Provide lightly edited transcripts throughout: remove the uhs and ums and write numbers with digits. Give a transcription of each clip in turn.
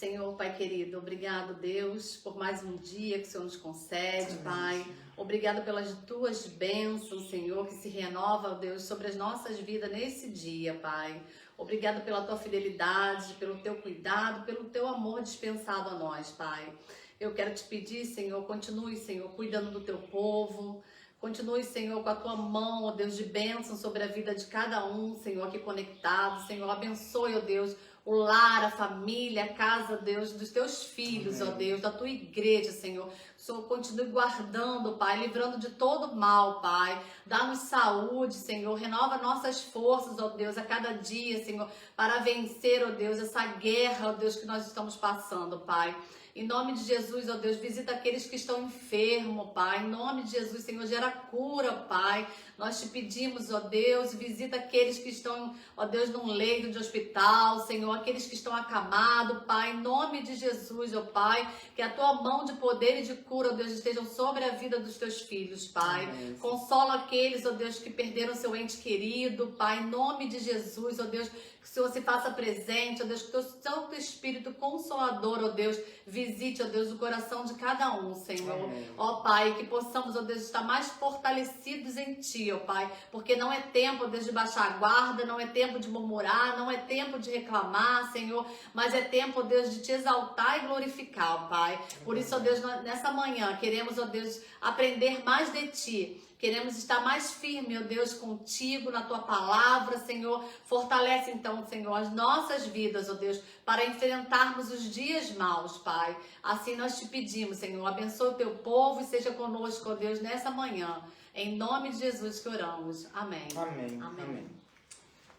Senhor, Pai querido, obrigado, Deus, por mais um dia que o Senhor nos concede, Pai. Obrigado pelas tuas bênçãos, Senhor, que se renova, Deus, sobre as nossas vidas nesse dia, Pai. Obrigado pela tua fidelidade, pelo teu cuidado, pelo teu amor dispensado a nós, Pai. Eu quero te pedir, Senhor, continue, Senhor, cuidando do teu povo. Continue, Senhor, com a tua mão, ó Deus, de bênção sobre a vida de cada um, Senhor, aqui conectado. Senhor, abençoe, ó Deus, o lar, a família, a casa, Deus, dos teus filhos, ó Deus, da tua igreja, Senhor. O Senhor continue guardando, Pai, livrando de todo mal, Pai. Dá-nos saúde, Senhor. Renova nossas forças, ó Deus, a cada dia, Senhor, para vencer, ó Deus, essa guerra, ó Deus, que nós estamos passando, Pai. Em nome de Jesus, ó Deus, visita aqueles que estão enfermos, Pai. Em nome de Jesus, Senhor, gera cura, Pai. Nós te pedimos, ó Deus, visita aqueles que estão, ó Deus, num leito de hospital, Senhor, aqueles que estão acamados, Pai. Em nome de Jesus, ó Pai, que a tua mão de poder e de cura, ó Deus, estejam sobre a vida dos teus filhos, Pai. Amém. Consola aqueles, ó Deus, que perderam seu ente querido, Pai. Em nome de Jesus, ó Deus, que o Senhor se faça presente, ó Deus, que o teu Santo Espírito Consolador, ó Deus, visite, ó Deus, o coração de cada um, Senhor. Amém. Ó Pai, que possamos, ó Deus, estar mais fortalecidos em Ti, ó Pai, porque não é tempo, ó Deus, de baixar a guarda, não é tempo de murmurar, não é tempo de reclamar, Senhor, mas é tempo, ó Deus, de Te exaltar e glorificar, ó Pai. Por isso, ó Deus, nessa manhã, queremos, ó Deus, aprender mais de Ti. Queremos estar mais firme, ó Deus, contigo, na tua palavra, Senhor. Fortalece então, Senhor, as nossas vidas, ó Deus, para enfrentarmos os dias maus, Pai. Assim nós te pedimos, Senhor, abençoe o teu povo e seja conosco, ó Deus, nessa manhã. Em nome de Jesus que oramos. Amém. Amém. Amém. Amém.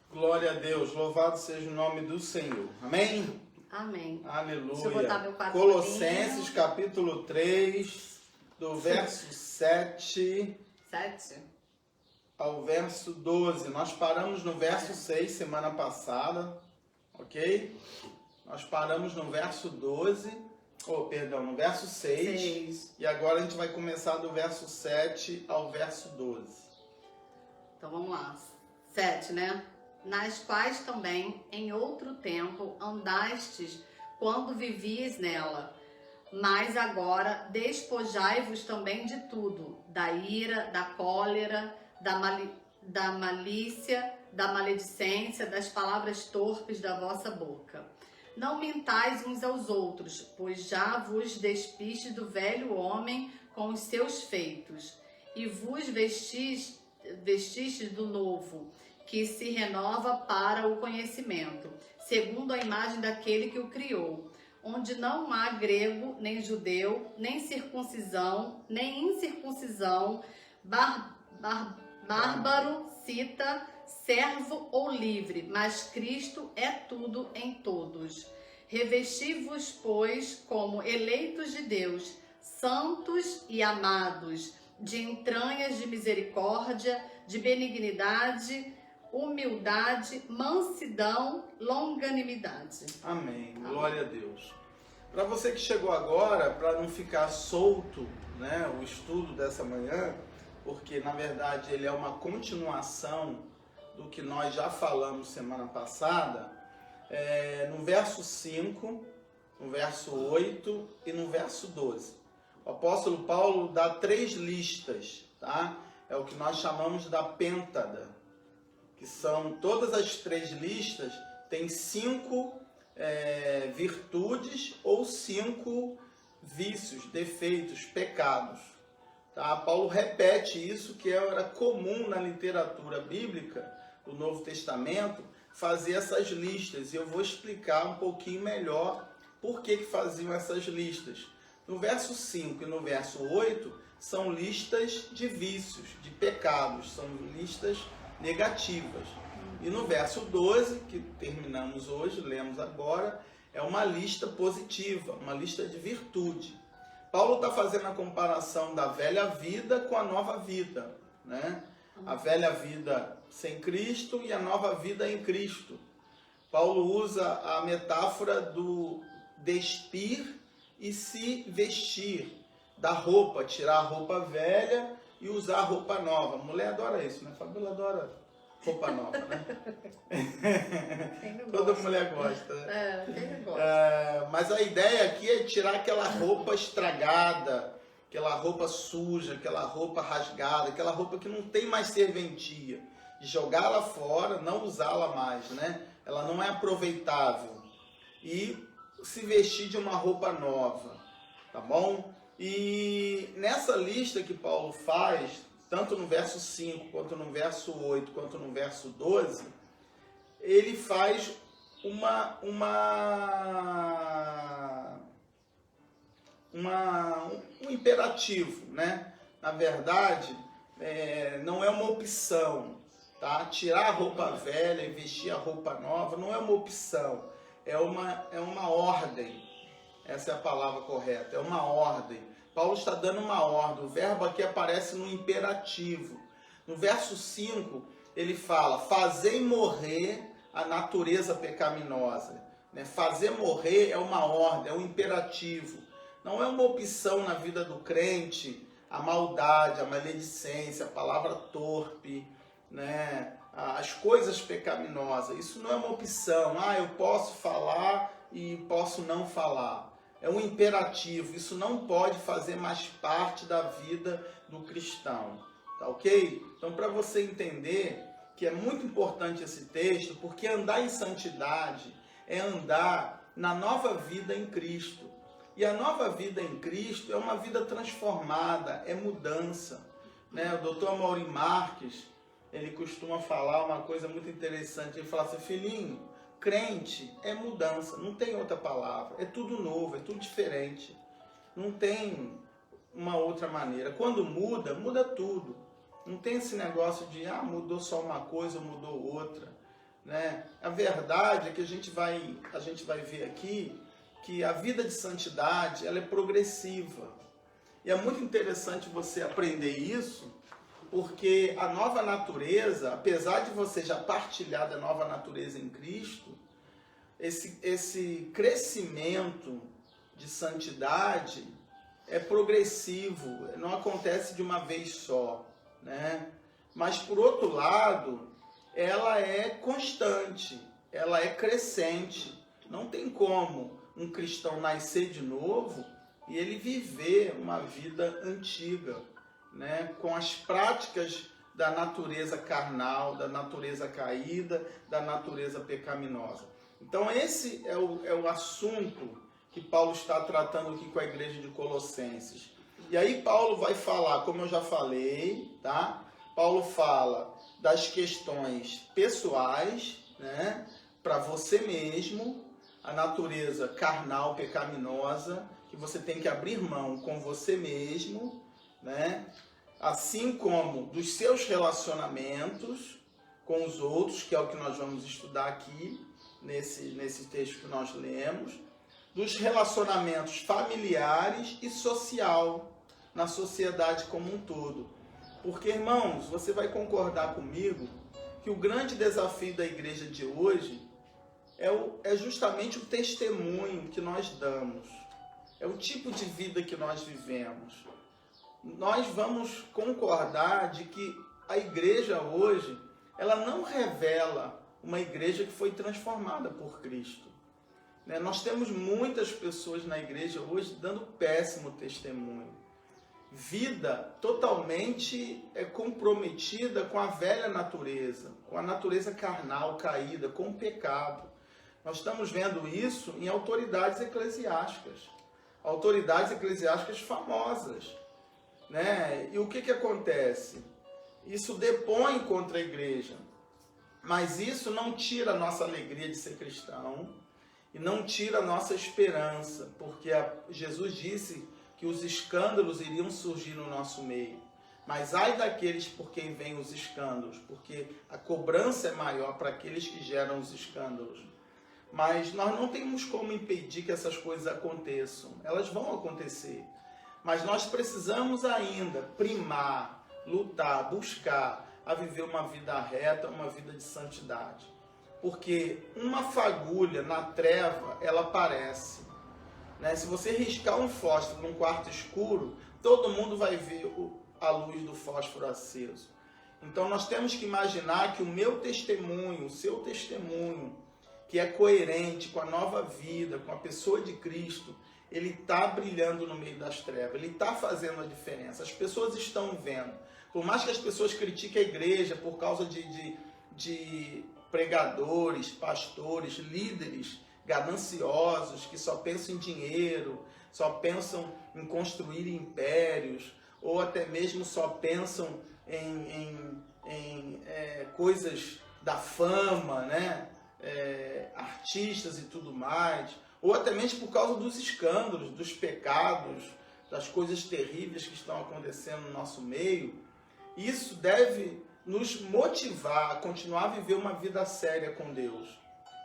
Glória a Deus, louvado seja o nome do Senhor. Amém? Amém. Aleluia. Deixa eu botar meu quadro. Colossenses, capítulo 3, do verso 7 ao verso 12. Nós paramos no verso 6 semana passada, ok? Nós paramos no verso 12, no verso 6. E agora a gente vai começar do verso 7 ao verso 12. Então vamos lá. 7, né? Nas quais também em outro tempo andastes quando vivias nela. Mas agora despojai-vos também de tudo, da ira, da cólera, da malícia, da maledicência, das palavras torpes da vossa boca. Não mentais uns aos outros, pois já vos despistes do velho homem com os seus feitos, e vos vestistes do novo, que se renova para o conhecimento, segundo a imagem daquele que o criou, onde não há grego, nem judeu, nem circuncisão, nem incircuncisão, bárbaro, cita, servo ou livre, mas Cristo é tudo em todos. Revesti-vos, pois, como eleitos de Deus, santos e amados, de entranhas de misericórdia, de benignidade, humildade, mansidão, longanimidade. Amém. Glória a Deus. Para você que chegou agora, para não ficar solto, né, o estudo dessa manhã, porque na verdade ele é uma continuação do que nós já falamos semana passada, no verso 5, no verso 8 e no verso 12. O apóstolo Paulo dá 3 listas, tá? É o que nós chamamos da pêntada, que são todas as 3 listas, tem 5 virtudes ou 5 vícios, defeitos, pecados. Tá? Paulo repete isso, que era comum na literatura bíblica do Novo Testamento, fazer essas listas. E eu vou explicar um pouquinho melhor por que faziam essas listas. No verso 5 e no verso 8 são listas de vícios, de pecados, são listas negativas. E no verso 12, que terminamos hoje, lemos agora, é uma lista positiva, uma lista de virtude. Paulo está fazendo a comparação da velha vida com a nova vida, né? A velha vida sem Cristo e a nova vida em Cristo. Paulo usa a metáfora do despir e se vestir, da roupa, tirar a roupa velha e usar a roupa nova. A mulher adora isso, né? A Fabíola adora roupa nova, né? Quem não Toda gosta? mulher gosta, né? Quem não gosta? Mas a ideia aqui é tirar aquela roupa estragada, aquela roupa suja, aquela roupa rasgada, aquela roupa que não tem mais serventia. De jogá-la fora, não usá-la mais, né? Ela não é aproveitável. E se vestir de uma roupa nova, tá bom? E nessa lista que Paulo faz, tanto no verso 5, quanto no verso 8, quanto no verso 12, ele faz um imperativo, né? Na verdade, não é uma opção, tá? Tirar a roupa velha e vestir a roupa nova não é uma opção, é uma ordem. Essa é a palavra correta, é uma ordem. Paulo está dando uma ordem, o verbo aqui aparece no imperativo. No verso 5, ele fala, fazei morrer a natureza pecaminosa. Né? Fazer morrer é uma ordem, é um imperativo. Não é uma opção na vida do crente, a maldade, a maledicência, a palavra torpe, né? As coisas pecaminosas. Isso não é uma opção. Eu posso falar e posso não falar. É um imperativo. Isso não pode fazer mais parte da vida do cristão. Tá ok? Então, para você entender que é muito importante esse texto, porque andar em santidade é andar na nova vida em Cristo. E a nova vida em Cristo é uma vida transformada, é mudança. Né? O Dr. Amaury Marques, ele costuma falar uma coisa muito interessante. Ele fala assim, filhinho, crente é mudança, não tem outra palavra. É tudo novo, é tudo diferente. Não tem uma outra maneira. Quando muda, muda tudo. Não tem esse negócio de, mudou só uma coisa, mudou outra. Né? A verdade é que a gente vai ver aqui que a vida de santidade ela é progressiva. E é muito interessante você aprender isso, porque a nova natureza, apesar de você já partilhar da nova natureza em Cristo, esse crescimento de santidade é progressivo, não acontece de uma vez só, né? Mas, por outro lado, ela é constante, ela é crescente. Não tem como um cristão nascer de novo e ele viver uma vida antiga, né? Com as práticas da natureza carnal, da natureza caída, da natureza pecaminosa. Então esse é o assunto que Paulo está tratando aqui com a igreja de Colossenses. E aí Paulo vai falar, como eu já falei, tá? Paulo fala das questões pessoais, né? Para você mesmo, a natureza carnal, pecaminosa, que você tem que abrir mão com você mesmo, né? Assim como dos seus relacionamentos com os outros, que é o que nós vamos estudar aqui, nesse texto que nós lemos, dos relacionamentos familiares e social, na sociedade como um todo. Porque, irmãos, você vai concordar comigo que o grande desafio da igreja de hoje é justamente o testemunho que nós damos, é o tipo de vida que nós vivemos. Nós vamos concordar de que a igreja hoje, ela não revela uma igreja que foi transformada por Cristo. Nós temos muitas pessoas na igreja hoje dando péssimo testemunho. Vida totalmente comprometida com a velha natureza, com a natureza carnal caída, com o pecado. Nós estamos vendo isso em autoridades eclesiásticas famosas. Né? E o que acontece? Isso depõe contra a igreja, mas isso não tira a nossa alegria de ser cristão e não tira a nossa esperança, porque Jesus disse que os escândalos iriam surgir no nosso meio. Mas ai daqueles por quem vêm os escândalos, porque a cobrança é maior para aqueles que geram os escândalos. Mas nós não temos como impedir que essas coisas aconteçam. Elas vão acontecer. Mas nós precisamos ainda primar, lutar, buscar a viver uma vida reta, uma vida de santidade. Porque uma fagulha na treva, ela aparece. Né? Se você riscar um fósforo num quarto escuro, todo mundo vai ver a luz do fósforo aceso. Então nós temos que imaginar que o meu testemunho, o seu testemunho, que é coerente com a nova vida, com a pessoa de Cristo, ele está brilhando no meio das trevas, ele está fazendo a diferença. As pessoas estão vendo. Por mais que as pessoas critiquem a igreja por causa de pregadores, pastores, líderes gananciosos, que só pensam em dinheiro, só pensam em construir impérios, ou até mesmo só pensam em coisas da fama, né? Artistas e tudo mais, ou até mesmo por causa dos escândalos, dos pecados, das coisas terríveis que estão acontecendo no nosso meio. Isso deve nos motivar a continuar a viver uma vida séria com Deus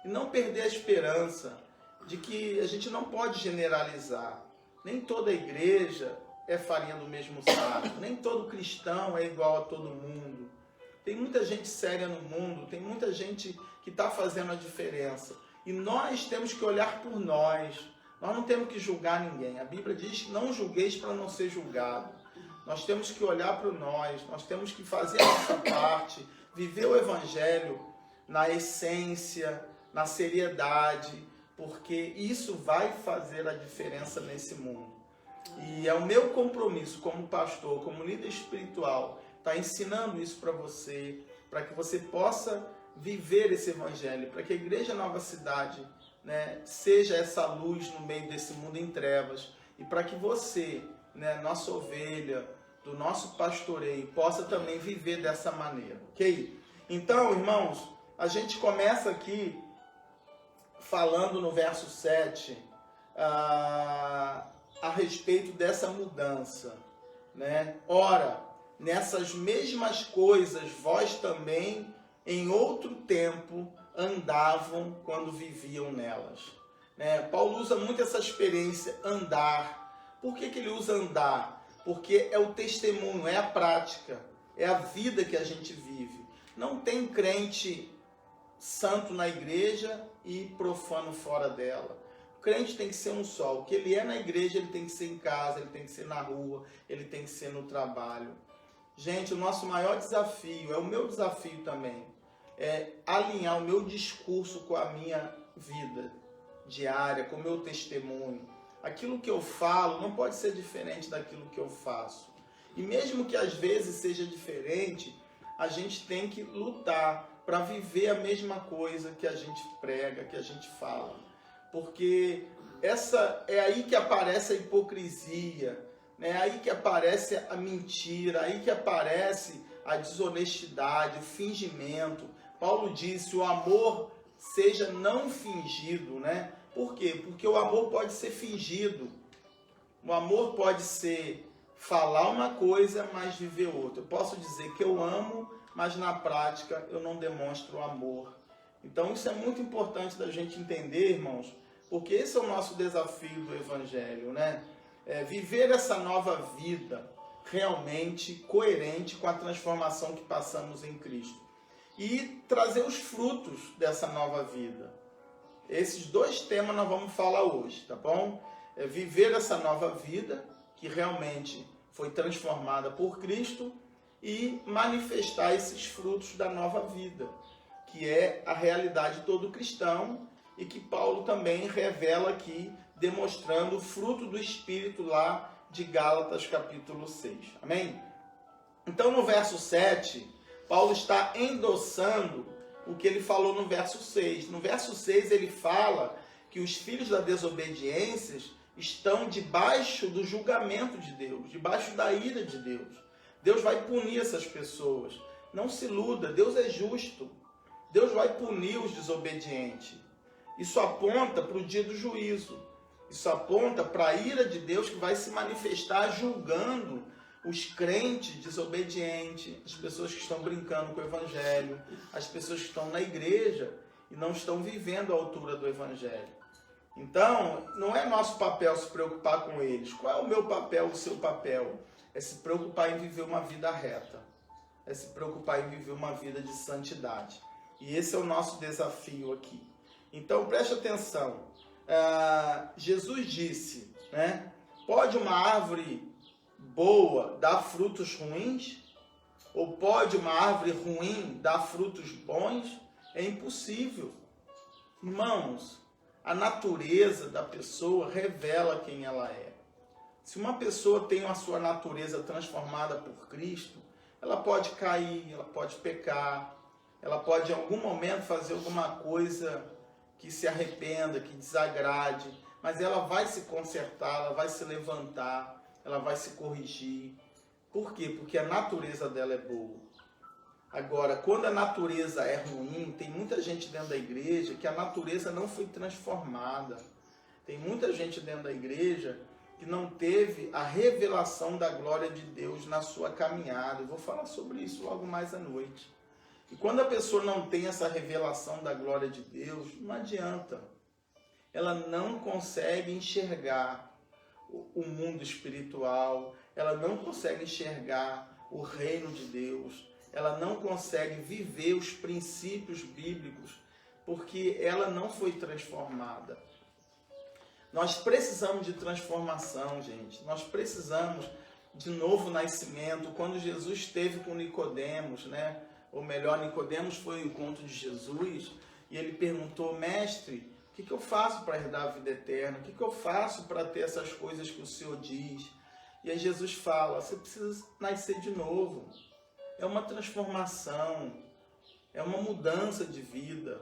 e não perder a esperança de que a gente não pode generalizar. Nem toda igreja é farinha do mesmo saco, nem todo cristão é igual a todo mundo. Tem muita gente séria no mundo, tem muita gente que está fazendo a diferença. E nós temos que olhar por nós. Nós não temos que julgar ninguém. A Bíblia diz que não julgueis para não ser julgado. Nós temos que olhar para nós temos que fazer a nossa parte, viver o Evangelho na essência, na seriedade, porque isso vai fazer a diferença nesse mundo. E é o meu compromisso como pastor, como líder espiritual, estar ensinando isso para você, para que você possa viver esse Evangelho, para que a Igreja Nova Cidade, né, seja essa luz no meio desse mundo em trevas, e para que você, né, nossa ovelha, do nosso pastoreio, possa também viver dessa maneira, ok? Então, irmãos, a gente começa aqui falando no verso 7 a respeito dessa mudança, né? Ora, nessas mesmas coisas vós também em outro tempo andavam quando viviam nelas, né? Paulo usa muito essa experiência, andar. Por que ele usa andar? Porque é o testemunho, é a prática, é a vida que a gente vive. Não tem crente santo na igreja e profano fora dela. O crente tem que ser um só. O que ele é na igreja, ele tem que ser em casa, ele tem que ser na rua, ele tem que ser no trabalho. Gente, o nosso maior desafio, é o meu desafio também, é alinhar o meu discurso com a minha vida diária, com o meu testemunho. Aquilo que eu falo não pode ser diferente daquilo que eu faço. E mesmo que às vezes seja diferente, a gente tem que lutar para viver a mesma coisa que a gente prega, que a gente fala. Porque é aí que aparece a hipocrisia, né? É aí que aparece a mentira, aí que aparece a desonestidade, o fingimento. Paulo disse, o amor seja não fingido, né? Por quê? Porque o amor pode ser fingido. O amor pode ser falar uma coisa, mas viver outra. Eu posso dizer que eu amo, mas na prática eu não demonstro amor. Então isso é muito importante da gente entender, irmãos, porque esse é o nosso desafio do Evangelho, né? Viver essa nova vida realmente coerente com a transformação que passamos em Cristo. E trazer os frutos dessa nova vida. Esses dois temas nós vamos falar hoje, tá bom? Viver essa nova vida, que realmente foi transformada por Cristo, e manifestar esses frutos da nova vida, que é a realidade de todo cristão, e que Paulo também revela aqui, demonstrando o fruto do Espírito lá de Gálatas capítulo 6. Amém? Então no verso 7, Paulo está endossando o que ele falou no verso 6. No verso 6 ele fala que os filhos da desobediência estão debaixo do julgamento de Deus, debaixo da ira de Deus. Deus vai punir essas pessoas. Não se iluda, Deus é justo. Deus vai punir os desobedientes. Isso aponta para o dia do juízo. Isso aponta para a ira de Deus que vai se manifestar julgando os crentes desobedientes, as pessoas que estão brincando com o Evangelho, as pessoas que estão na igreja e não estão vivendo à altura do Evangelho. Então, não é nosso papel se preocupar com eles. Qual é o meu papel, o seu papel? É se preocupar em viver uma vida reta. É se preocupar em viver uma vida de santidade. E esse é o nosso desafio aqui. Então, preste atenção. Jesus disse, né? Pode uma árvore boa dar frutos ruins? Ou pode uma árvore ruim dar frutos bons? É impossível. Irmãos, a natureza da pessoa revela quem ela é. Se uma pessoa tem a sua natureza transformada por Cristo, ela pode cair, ela pode pecar, ela pode em algum momento fazer alguma coisa que se arrependa, que desagrade, mas ela vai se consertar, ela vai se levantar, ela vai se corrigir. Por quê? Porque a natureza dela é boa. Agora, quando a natureza é ruim, tem muita gente dentro da igreja que a natureza não foi transformada. Tem muita gente dentro da igreja que não teve a revelação da glória de Deus na sua caminhada. Eu vou falar sobre isso logo mais à noite. E quando a pessoa não tem essa revelação da glória de Deus, não adianta. Ela não consegue enxergar o mundo espiritual, ela não consegue enxergar o reino de Deus, ela não consegue viver os princípios bíblicos, porque ela não foi transformada. Nós precisamos de transformação, gente. Nós precisamos de novo nascimento. Quando Jesus esteve com Nicodemos, né? Ou melhor, Nicodemos foi o encontro de Jesus e ele perguntou: mestre, o que eu faço para herdar a vida eterna? O que eu faço para ter essas coisas que o Senhor diz? E aí Jesus fala: você precisa nascer de novo. É uma transformação, é uma mudança de vida.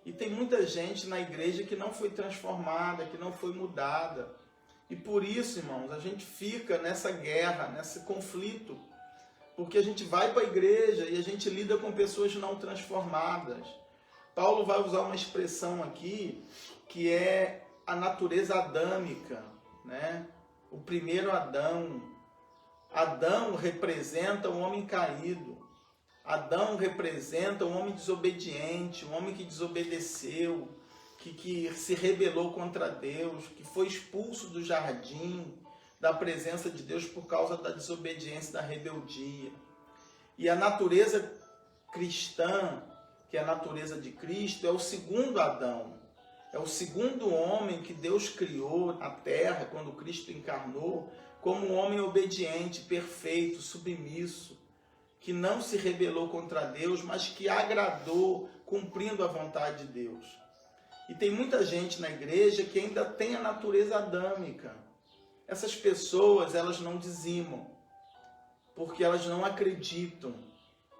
E tem muita gente na igreja que não foi transformada, que não foi mudada. E por isso, irmãos, a gente fica nessa guerra, nesse conflito. Porque a gente vai para a igreja e a gente lida com pessoas não transformadas. Paulo vai usar uma expressão aqui que é a natureza adâmica, né? O primeiro Adão. Adão representa o homem caído. Adão representa um homem desobediente, um homem que desobedeceu, que se rebelou contra Deus, que foi expulso do jardim, da presença de Deus por causa da desobediência, da rebeldia. E a natureza cristã, que é a natureza de Cristo, é o segundo Adão. É o segundo homem que Deus criou na terra, quando Cristo encarnou, como um homem obediente, perfeito, submisso, que não se rebelou contra Deus, mas que agradou, cumprindo a vontade de Deus. E tem muita gente na igreja que ainda tem a natureza adâmica. Essas pessoas, elas não dizimam, porque elas não acreditam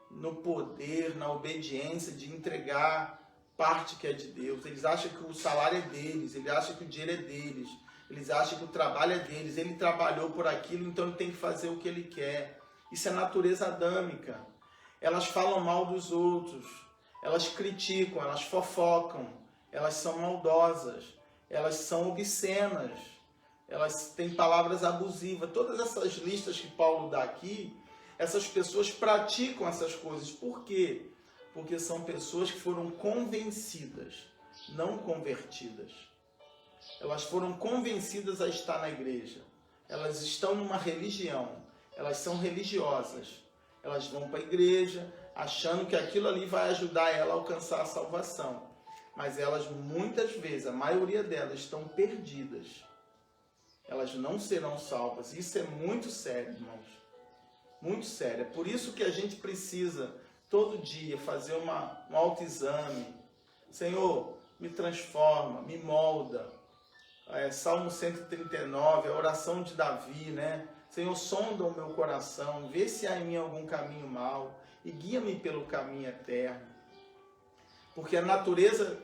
no poder, na obediência de entregar parte que é de Deus. Eles acham que o salário é deles, eles acham que o dinheiro é deles, eles acham que o trabalho é deles, ele trabalhou por aquilo, então ele tem que fazer o que ele quer. Isso é natureza adâmica. Elas falam mal dos outros, elas criticam, elas fofocam, elas são maldosas, elas são obscenas, elas têm palavras abusivas. Todas essas listas que Paulo dá aqui, essas pessoas praticam essas coisas. Por quê? Porque são pessoas que foram convencidas, não convertidas. Elas foram convencidas a estar na igreja. Elas estão numa religião. Elas são religiosas. Elas vão para a igreja achando que aquilo ali vai ajudar ela a alcançar a salvação. Mas elas, muitas vezes, a maioria delas, estão perdidas. Elas não serão salvas. Isso é muito sério, irmãos. Muito sério. É por isso que a gente precisa, todo dia, fazer um autoexame. Senhor, me transforma, me molda. Salmo 139, a oração de Davi, né? Senhor, sonda o meu coração, vê se há em mim algum caminho mau e guia-me pelo caminho eterno. Porque a natureza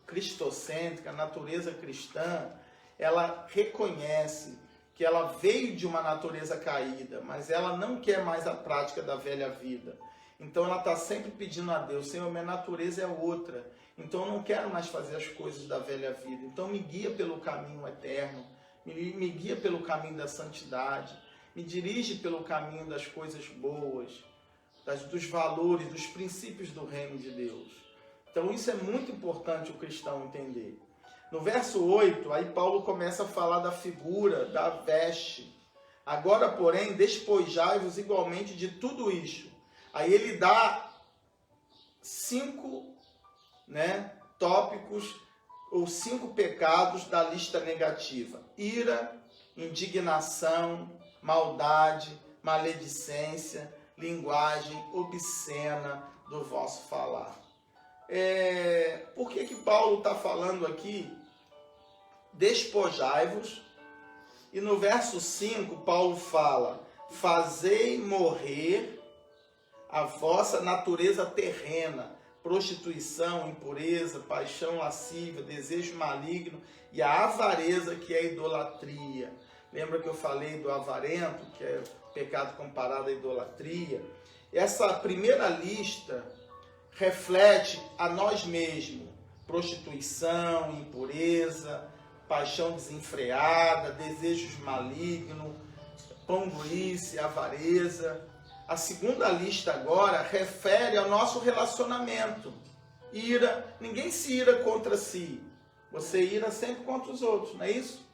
cristocêntrica, a natureza cristã, ela reconhece que ela veio de uma natureza caída, mas ela não quer mais a prática da velha vida. Então ela está sempre pedindo a Deus: Senhor, minha natureza é outra, então eu não quero mais fazer as coisas da velha vida. Então me guia pelo caminho eterno, me guia pelo caminho da santidade, me dirige pelo caminho das coisas boas, dos valores, dos princípios do reino de Deus. Então isso é muito importante o cristão entender. No verso 8, aí Paulo começa a falar da figura, da veste. Agora, porém, despojai-vos igualmente de tudo isso. Aí ele dá 5 tópicos ou 5 pecados da lista negativa: ira, indignação, maldade, maledicência, linguagem obscena do vosso falar. Por que Paulo está falando aqui? Despojai-vos. E no verso 5, Paulo fala: fazei morrer a vossa natureza terrena, prostituição, impureza, paixão lascívia, desejo maligno e a avareza, que é a idolatria. Lembra que eu falei do avarento, que é pecado comparado à idolatria? Essa primeira lista reflete a nós mesmos: prostituição, impureza, paixão desenfreada, desejos malignos, pangolice, avareza. A segunda lista agora refere ao nosso relacionamento. Ira, ninguém se ira contra si. Você ira sempre contra os outros, não é isso?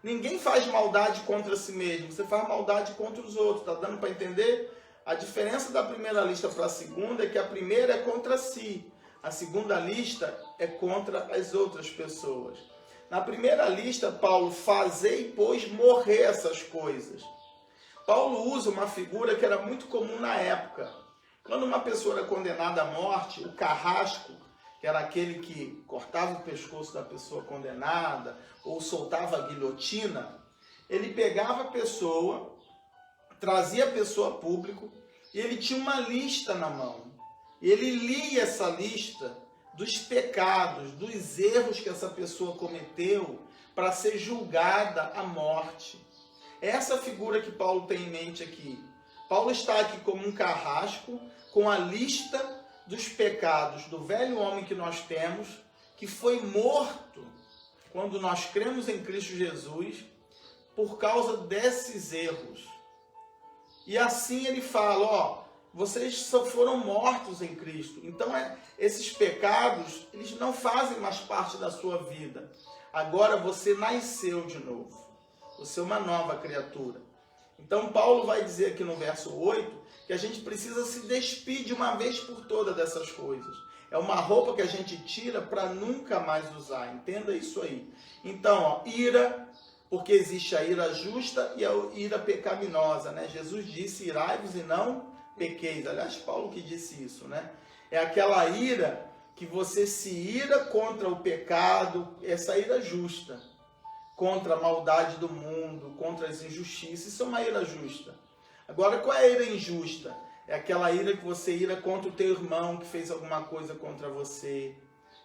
Ninguém faz maldade contra si mesmo, você faz maldade contra os outros. Está dando para entender? A diferença da primeira lista para a segunda é que a primeira é contra si. A segunda lista é contra as outras pessoas. Na primeira lista, Paulo, fazei, pois, morrer essas coisas. Paulo usa uma figura que era muito comum na época. Quando uma pessoa era condenada à morte, o carrasco, que era aquele que cortava o pescoço da pessoa condenada ou soltava a guilhotina, ele pegava a pessoa, trazia a pessoa a público e ele tinha uma lista na mão. E ele lia essa lista dos pecados, dos erros que essa pessoa cometeu para ser julgada à morte. É essa figura que Paulo tem em mente aqui. Paulo está aqui como um carrasco com a lista dos pecados do velho homem que nós temos, que foi morto quando nós cremos em Cristo Jesus por causa desses erros. E assim ele fala, vocês só foram mortos em Cristo. Então esses pecados, eles não fazem mais parte da sua vida. Agora você nasceu de novo. Você é uma nova criatura. Então Paulo vai dizer aqui no verso 8 que a gente precisa se despir de uma vez por todas dessas coisas. É uma roupa que a gente tira para nunca mais usar. Entenda isso aí. Então, ira, porque existe a ira justa e a ira pecaminosa, né? Jesus disse, irai-vos e não pequeis. Aliás, Paulo que disse isso, né? É aquela ira que você se ira contra o pecado, essa ira justa, contra a maldade do mundo, contra as injustiças. Isso é uma ira justa. Agora, qual é a ira injusta? É aquela ira que você ira contra o teu irmão que fez alguma coisa contra você.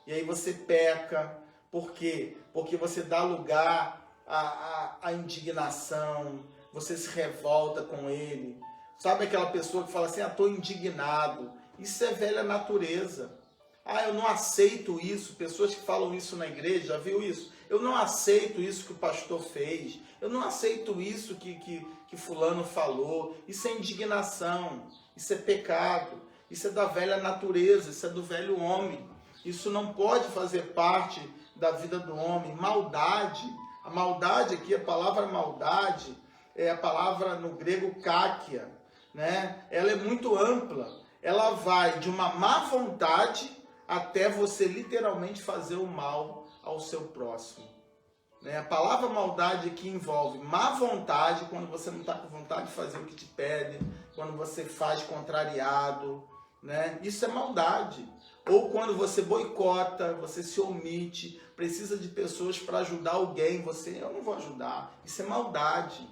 E aí você peca. Por quê? Porque você dá lugar à indignação, você se revolta com ele. Sabe aquela pessoa que fala assim, estou indignado. Isso é velha natureza. Eu não aceito isso. Pessoas que falam isso na igreja, já viu isso? Eu não aceito isso que o pastor fez. Eu não aceito isso que fulano falou. Isso é indignação. Isso é pecado. Isso é da velha natureza. Isso é do velho homem. Isso não pode fazer parte da vida do homem. Maldade. A maldade aqui, a palavra maldade, é a palavra no grego kákia, né? Ela é muito ampla. Ela vai de uma má vontade até você literalmente fazer o mal ao seu próximo. A palavra maldade aqui envolve má vontade, quando você não está com vontade de fazer o que te pede, quando você faz contrariado, né? Isso é maldade. Ou quando você boicota, você se omite, precisa de pessoas para ajudar alguém, eu não vou ajudar. Isso é maldade.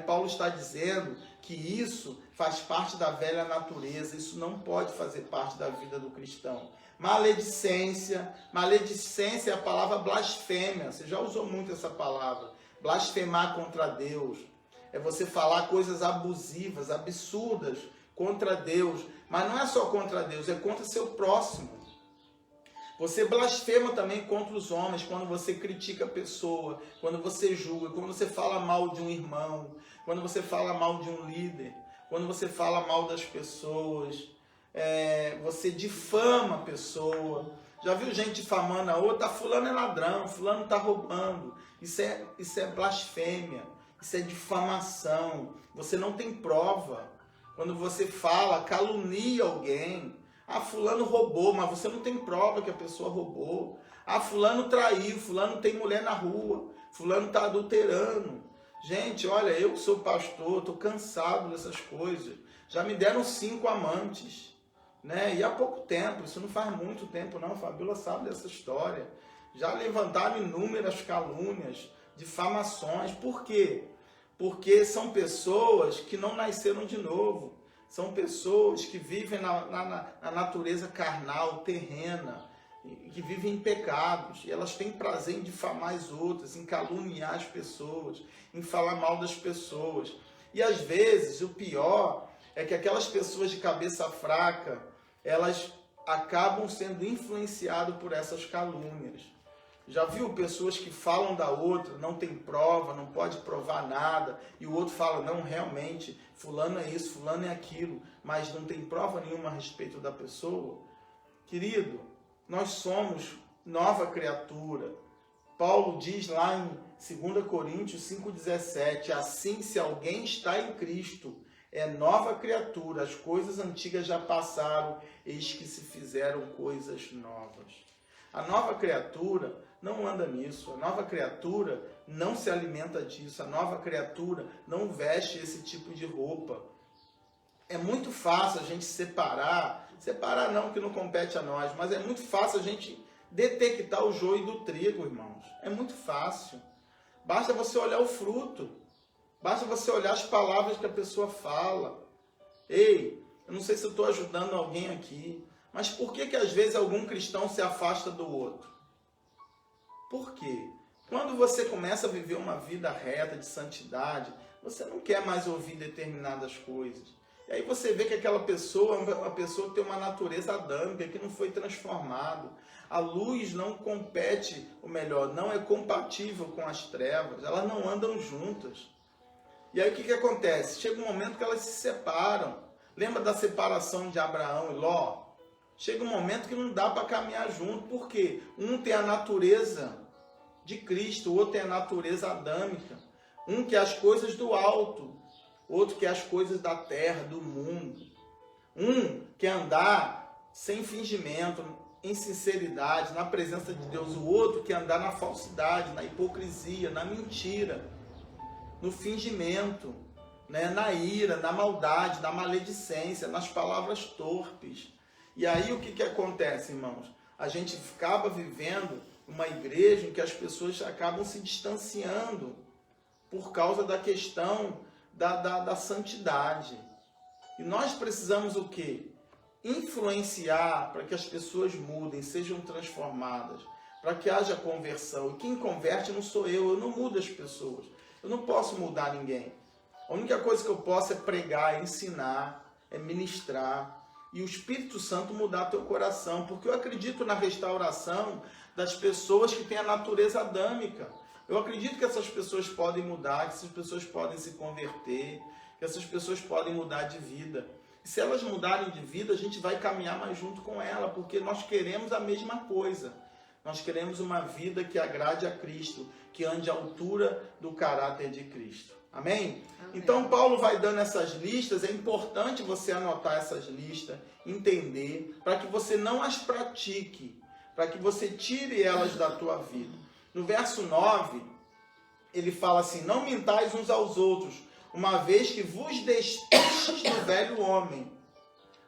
Paulo está dizendo que isso faz parte da velha natureza, isso não pode fazer parte da vida do cristão. Maledicência é a palavra blasfêmia, você já usou muito essa palavra, blasfemar contra Deus, é você falar coisas abusivas, absurdas contra Deus, mas não é só contra Deus, é contra seu próximo. Você blasfema também contra os homens, quando você critica a pessoa, quando você julga, quando você fala mal de um irmão, quando você fala mal de um líder, quando você fala mal das pessoas, você difama a pessoa. Já viu gente difamando a outra? Fulano é ladrão, fulano está roubando. Isso é blasfêmia, isso é difamação. Você não tem prova. Quando você fala, calunia alguém. Fulano roubou, mas você não tem prova que a pessoa roubou. Fulano traiu, fulano tem mulher na rua, fulano está adulterando. Gente, olha, eu que sou pastor, estou cansado dessas coisas. Já me deram 5 amantes, né? E há pouco tempo, isso não faz muito tempo não, a Fabíola sabe dessa história. Já levantaram inúmeras calúnias, difamações. Por quê? Porque são pessoas que não nasceram de novo. São pessoas que vivem na natureza carnal, terrena, que vivem em pecados. E elas têm prazer em difamar as outras, em caluniar as pessoas, em falar mal das pessoas. E às vezes o pior é que aquelas pessoas de cabeça fraca, elas acabam sendo influenciadas por essas calúnias. Já viu pessoas que falam da outra, não tem prova, não pode provar nada, e o outro fala, não, realmente, fulano é isso, fulano é aquilo, mas não tem prova nenhuma a respeito da pessoa? Querido, nós somos nova criatura. Paulo diz lá em 2 Coríntios 5,17, assim, se alguém está em Cristo, é nova criatura, as coisas antigas já passaram, eis que se fizeram coisas novas. A nova criatura não anda nisso, a nova criatura não se alimenta disso, a nova criatura não veste esse tipo de roupa. É muito fácil a gente separar não que não compete a nós, mas é muito fácil a gente detectar o joio do trigo, irmãos. É muito fácil. Basta você olhar o fruto, basta você olhar as palavras que a pessoa fala. Ei, eu não sei se eu estou ajudando alguém aqui, mas por que às vezes algum cristão se afasta do outro? Por quê? Quando você começa a viver uma vida reta, de santidade, você não quer mais ouvir determinadas coisas. E aí você vê que aquela pessoa é uma pessoa que tem uma natureza adâmica, que não foi transformado. A luz não compete, ou melhor, não é compatível com as trevas. Elas não andam juntas. E aí o que acontece? Chega um momento que elas se separam. Lembra da separação de Abraão e Ló? Chega um momento que não dá para caminhar junto. Por quê? Um tem a natureza de Cristo, o outro tem a natureza adâmica. Um quer as coisas do alto, outro quer as coisas da terra, do mundo. Um quer andar sem fingimento, em sinceridade, na presença de Deus. O outro quer andar na falsidade, na hipocrisia, na mentira, no fingimento, né? Na ira, na maldade, na maledicência, nas palavras torpes. E aí o que acontece, irmãos? A gente acaba vivendo uma igreja em que as pessoas acabam se distanciando por causa da questão da santidade. E nós precisamos o quê? Influenciar para que as pessoas mudem, sejam transformadas, para que haja conversão. E quem converte não sou eu não mudo as pessoas. Eu não posso mudar ninguém. A única coisa que eu posso é pregar, é ensinar, é ministrar. E o Espírito Santo mudar teu coração, porque eu acredito na restauração das pessoas que têm a natureza adâmica. Eu acredito que essas pessoas podem mudar, que essas pessoas podem se converter, que essas pessoas podem mudar de vida. E se elas mudarem de vida, a gente vai caminhar mais junto com ela, porque nós queremos a mesma coisa. Nós queremos uma vida que agrade a Cristo, que ande à altura do caráter de Cristo. Amém? Então Paulo vai dando essas listas, é importante você anotar essas listas, entender, para que você não as pratique, para que você tire elas da tua vida. No verso 9, ele fala assim, não mintais uns aos outros, uma vez que vos despistes do velho homem.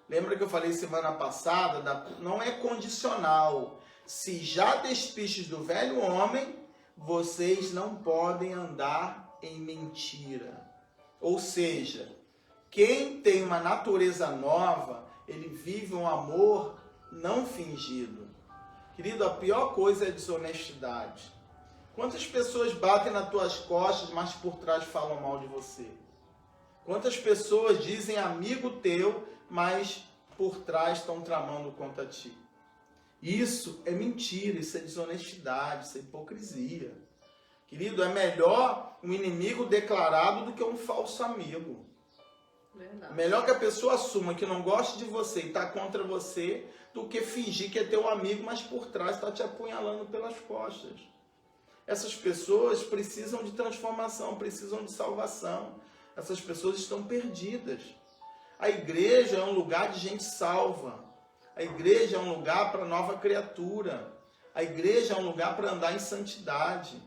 Lembra que eu falei semana passada, não é condicional. Se já despistes do velho homem, vocês não podem andar em mentira. Ou seja, quem tem uma natureza nova, ele vive um amor não fingido. Querido, a pior coisa é a desonestidade. Quantas pessoas batem nas tuas costas, mas por trás falam mal de você? Quantas pessoas dizem amigo teu, mas por trás estão tramando contra ti? Isso é mentira, isso é desonestidade, isso é hipocrisia. Querido, é melhor um inimigo declarado do que um falso amigo. Verdade. Melhor que a pessoa assuma que não gosta de você e está contra você, do que fingir que é teu amigo, mas por trás está te apunhalando pelas costas. Essas pessoas precisam de transformação, precisam de salvação. Essas pessoas estão perdidas. A igreja é um lugar de gente salva. A igreja é um lugar para nova criatura. A igreja é um lugar para andar em santidade.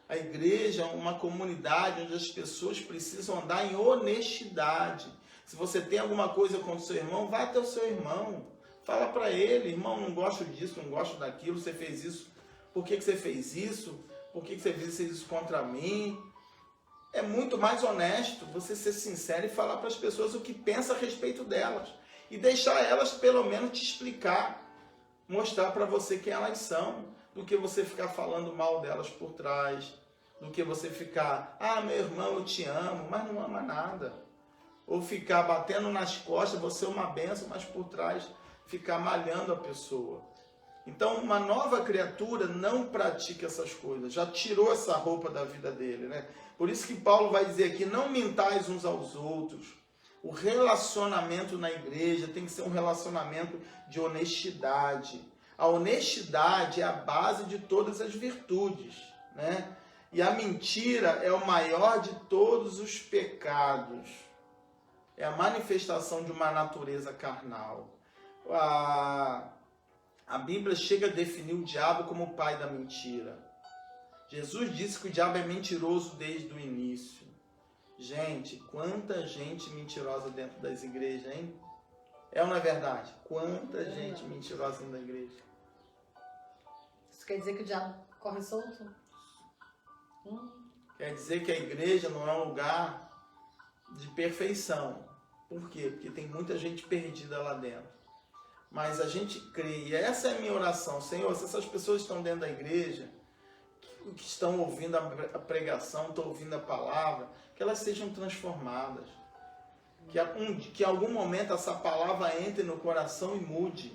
A igreja é uma comunidade onde as pessoas precisam andar em honestidade. Se você tem alguma coisa contra o seu irmão, vá até o seu irmão. Fala para ele, irmão, não gosto disso, não gosto daquilo, você fez isso. Por que você fez isso? Por que você fez isso contra mim? É muito mais honesto você ser sincero e falar para as pessoas o que pensa a respeito delas. E deixar elas, pelo menos, te explicar, mostrar para você quem elas são, do que você ficar falando mal delas por trás, do que você ficar, meu irmão, eu te amo, mas não ama nada. Ou ficar batendo nas costas, você é uma bênção, mas por trás ficar malhando a pessoa. Então, uma nova criatura não pratica essas coisas, já tirou essa roupa da vida dele, né? Por isso que Paulo vai dizer aqui, não mintais uns aos outros. O relacionamento na igreja tem que ser um relacionamento de honestidade. A honestidade é a base de todas as virtudes, né? E a mentira é o maior de todos os pecados. É a manifestação de uma natureza carnal. A Bíblia chega a definir o diabo como o pai da mentira. Jesus disse que o diabo é mentiroso desde o início. Gente, quanta gente mentirosa dentro das igrejas, hein? É ou não é verdade? Quanta gente mentirosa dentro da igreja. Isso quer dizer que o diabo corre solto? Quer dizer que a igreja não é um lugar de perfeição. Por quê? Porque tem muita gente perdida lá dentro. Mas a gente crê, e essa é a minha oração. Senhor, se essas pessoas estão dentro da igreja, que estão ouvindo a pregação, estão ouvindo a palavra, que elas sejam transformadas. Que em algum momento essa palavra entre no coração e mude.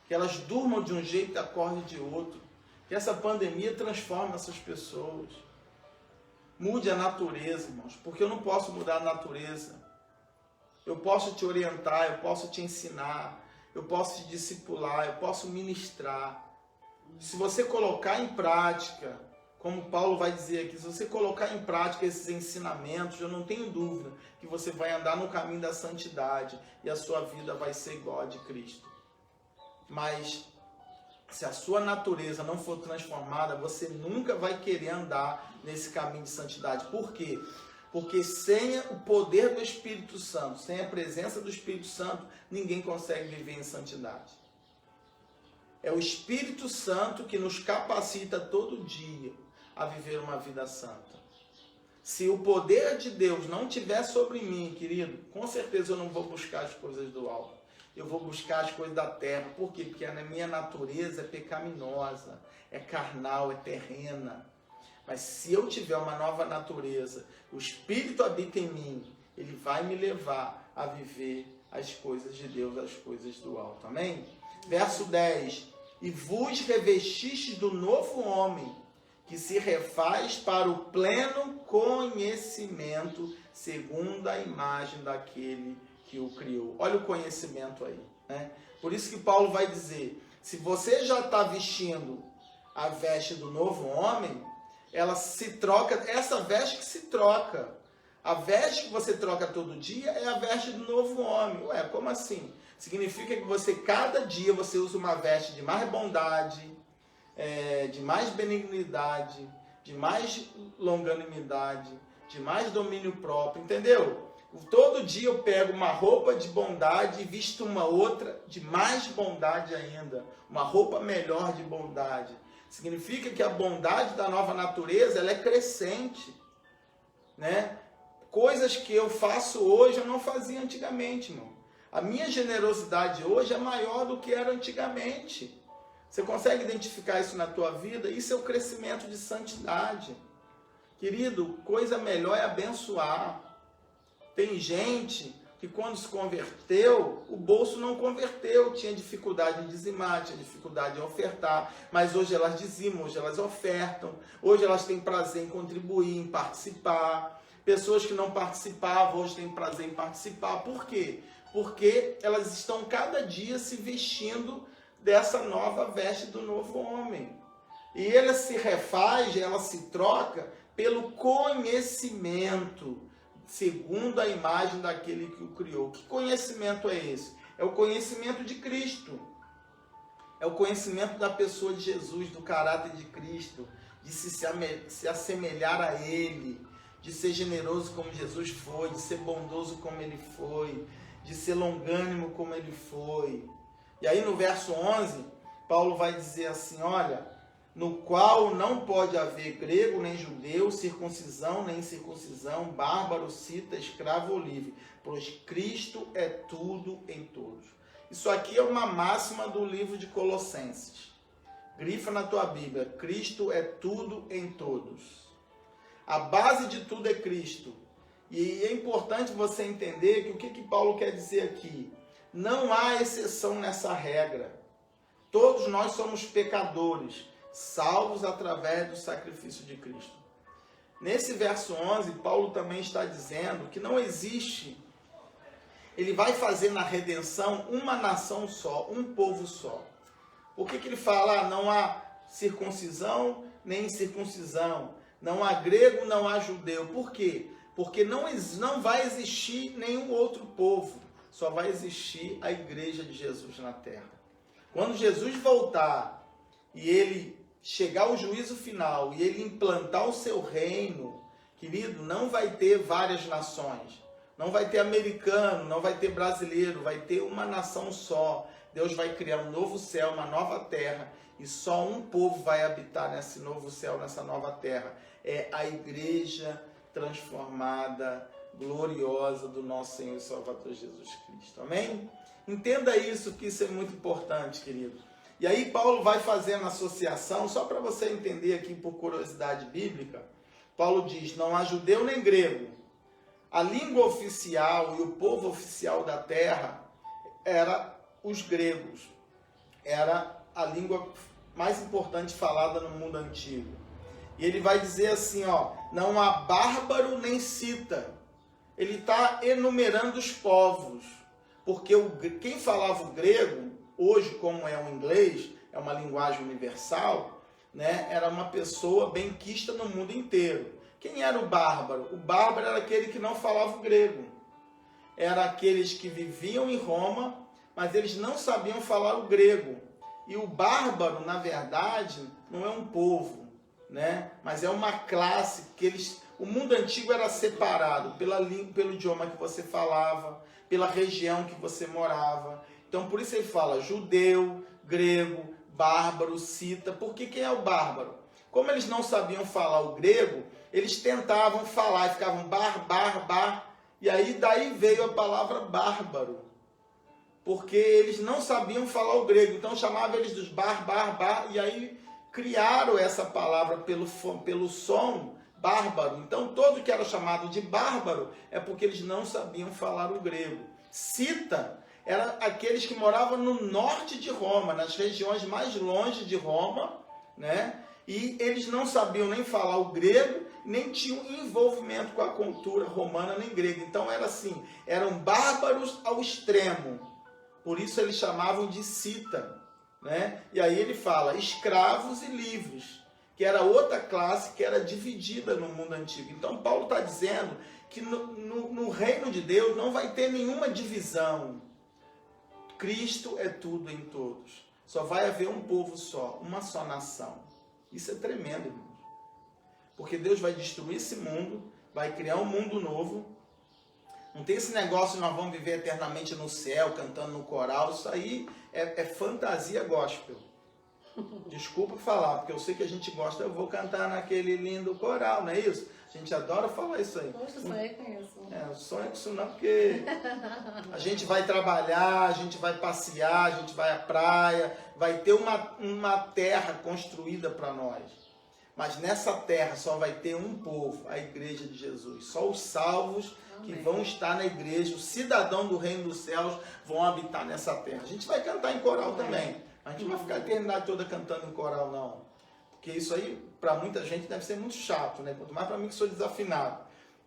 Que elas durmam de um jeito e acordem de outro. Que essa pandemia transforme essas pessoas. Mude a natureza, irmãos, porque eu não posso mudar a natureza. Eu posso te orientar, eu posso te ensinar, eu posso te discipular, eu posso ministrar. Se você colocar em prática, como Paulo vai dizer aqui, se você colocar em prática esses ensinamentos, eu não tenho dúvida que você vai andar no caminho da santidade e a sua vida vai ser igual a de Cristo. Mas se a sua natureza não for transformada, você nunca vai querer andar nesse caminho de santidade. Por quê? Porque sem o poder do Espírito Santo, sem a presença do Espírito Santo, ninguém consegue viver em santidade. É o Espírito Santo que nos capacita todo dia a viver uma vida santa. Se o poder de Deus não estiver sobre mim, querido, com certeza eu não vou buscar as coisas do alto. Eu vou buscar as coisas da terra. Por quê? Porque a minha natureza é pecaminosa, é carnal, é terrena. Mas se eu tiver uma nova natureza, o Espírito habita em mim, ele vai me levar a viver as coisas de Deus, as coisas do alto. Amém? Verso 10. E vos revestistes do novo homem, que se refaz para o pleno conhecimento, segundo a imagem daquele que o criou. Olha o conhecimento aí, né? Por isso que Paulo vai dizer, se você já está vestindo a veste do novo homem, ela se troca, essa veste que se troca. A veste que você troca todo dia é a veste do novo homem. Ué, como assim? Significa que você, cada dia, você usa uma veste de mais bondade, de mais benignidade, de mais longanimidade, de mais domínio próprio, entendeu? Todo dia eu pego uma roupa de bondade e visto uma outra de mais bondade ainda, uma roupa melhor de bondade. Significa que a bondade da nova natureza, ela é crescente, né? Coisas que eu faço hoje eu não fazia antigamente, irmão. A minha generosidade hoje é maior do que era antigamente. Você consegue identificar isso na tua vida? Isso é o crescimento de santidade. Querido, coisa melhor é abençoar. Tem gente que quando se converteu, o bolso não converteu, tinha dificuldade em dizimar, tinha dificuldade em ofertar, mas hoje elas dizimam, hoje elas ofertam, hoje elas têm prazer em contribuir, em participar. Pessoas que não participavam, hoje têm prazer em participar. Por quê? Porque elas estão cada dia se vestindo dessa nova veste do novo homem. E ela se refaz, ela se troca pelo conhecimento, segundo a imagem daquele que o criou. Que conhecimento é esse? É o conhecimento de Cristo. É o conhecimento da pessoa de Jesus, do caráter de Cristo, de se assemelhar a Ele, de ser generoso como Jesus foi, de ser bondoso como ele foi, de ser longânimo como ele foi. E aí no verso 11, Paulo vai dizer assim, olha, no qual não pode haver grego nem judeu, circuncisão nem incircuncisão, bárbaro, cita, escravo ou livre, pois Cristo é tudo em todos. Isso aqui é uma máxima do livro de Colossenses. Grifa na tua Bíblia, Cristo é tudo em todos. A base de tudo é Cristo. E é importante você entender que o que Paulo quer dizer aqui? Não há exceção nessa regra. Todos nós somos pecadores, salvos através do sacrifício de Cristo. Nesse verso 11, Paulo também está dizendo que não existe, ele vai fazer na redenção uma nação só, um povo só. Por que ele fala, não há circuncisão nem incircuncisão, não há grego, não há judeu? Por quê? Porque não vai existir nenhum outro povo, só vai existir a igreja de Jesus na terra. Quando Jesus voltar e ele chegar ao juízo final e ele implantar o seu reino, querido, não vai ter várias nações, não vai ter americano, não vai ter brasileiro, vai ter uma nação só. Deus vai criar um novo céu, uma nova terra, e só um povo vai habitar nesse novo céu, nessa nova terra. É a igreja transformada, gloriosa do nosso Senhor e Salvador Jesus Cristo. Amém? Entenda isso, que isso é muito importante, querido. E aí Paulo vai fazendo associação, só para você entender aqui por curiosidade bíblica, Paulo diz, não há judeu nem grego. A língua oficial e o povo oficial da terra era os gregos. Era a língua mais importante falada no mundo antigo. E ele vai dizer assim, ó, não há bárbaro nem cita. Ele está enumerando os povos. Porque quem falava o grego, hoje como é o inglês, é uma linguagem universal, né, era uma pessoa benquista no mundo inteiro. Quem era o bárbaro? O bárbaro era aquele que não falava o grego. Era aqueles que viviam em Roma, mas eles não sabiam falar o grego. E o bárbaro, na verdade, não é um povo, né? Mas é uma classe que o mundo antigo era separado pelo idioma que você falava, pela região que você morava. Então, por isso ele fala judeu, grego, bárbaro, cita. Porque quem é o bárbaro? Como eles não sabiam falar o grego, eles tentavam falar e ficavam bar. E aí daí veio a palavra bárbaro. Porque eles não sabiam falar o grego, então chamavam eles dos bar, e aí criaram essa palavra pelo som bárbaro. Então todo que era chamado de bárbaro é porque eles não sabiam falar o grego. Cita era aqueles que moravam no norte de Roma, nas regiões mais longe de Roma, né? E eles não sabiam nem falar o grego, nem tinham envolvimento com a cultura romana nem grega. Então era assim, eram bárbaros ao extremo. Por isso eles chamavam de cita, né? E aí ele fala escravos e livres, que era outra classe que era dividida no mundo antigo. Então Paulo está dizendo que no reino de Deus não vai ter nenhuma divisão. Cristo é tudo em todos. Só vai haver um povo só, uma só nação. Isso é tremendo, irmãos. Porque Deus vai destruir esse mundo, vai criar um mundo novo. Não tem esse negócio de nós vamos viver eternamente no céu, cantando no coral. Isso aí é fantasia gospel. Desculpa falar, porque eu sei que a gente gosta. Eu vou cantar naquele lindo coral, não é isso? A gente adora falar isso aí. Poxa, eu sonhei com isso. Eu sonho com isso não, porque a gente vai trabalhar, a gente vai passear, a gente vai à praia, vai ter uma terra construída para nós. Mas nessa terra só vai ter um povo, a igreja de Jesus. Só os salvos que vão estar na igreja, os cidadãos do reino dos céus vão habitar nessa terra. A gente vai cantar em coral também. A gente não vai ficar a eternidade toda cantando em coral, não. Porque isso aí, para muita gente, deve ser muito chato, né? Quanto mais para mim que sou desafinado.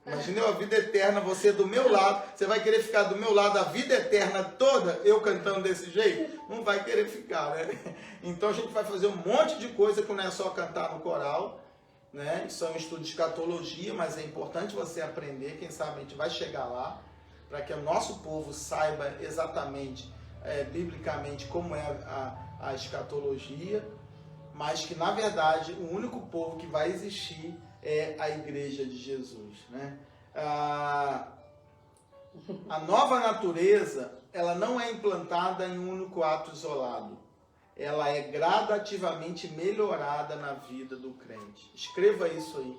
Imagina eu a vida eterna, você do meu lado, você vai querer ficar do meu lado a vida eterna toda, eu cantando desse jeito? Não vai querer ficar, né? Então a gente vai fazer um monte de coisa que não é só cantar no coral, né? Isso é um estudo de escatologia, mas é importante você aprender, quem sabe a gente vai chegar lá, para que o nosso povo saiba exatamente, biblicamente, como é a escatologia, mas que na verdade o único povo que vai existir é a igreja de Jesus, né? A nova natureza, ela não é implantada em um único ato isolado. Ela é gradativamente melhorada na vida do crente. Escreva isso aí.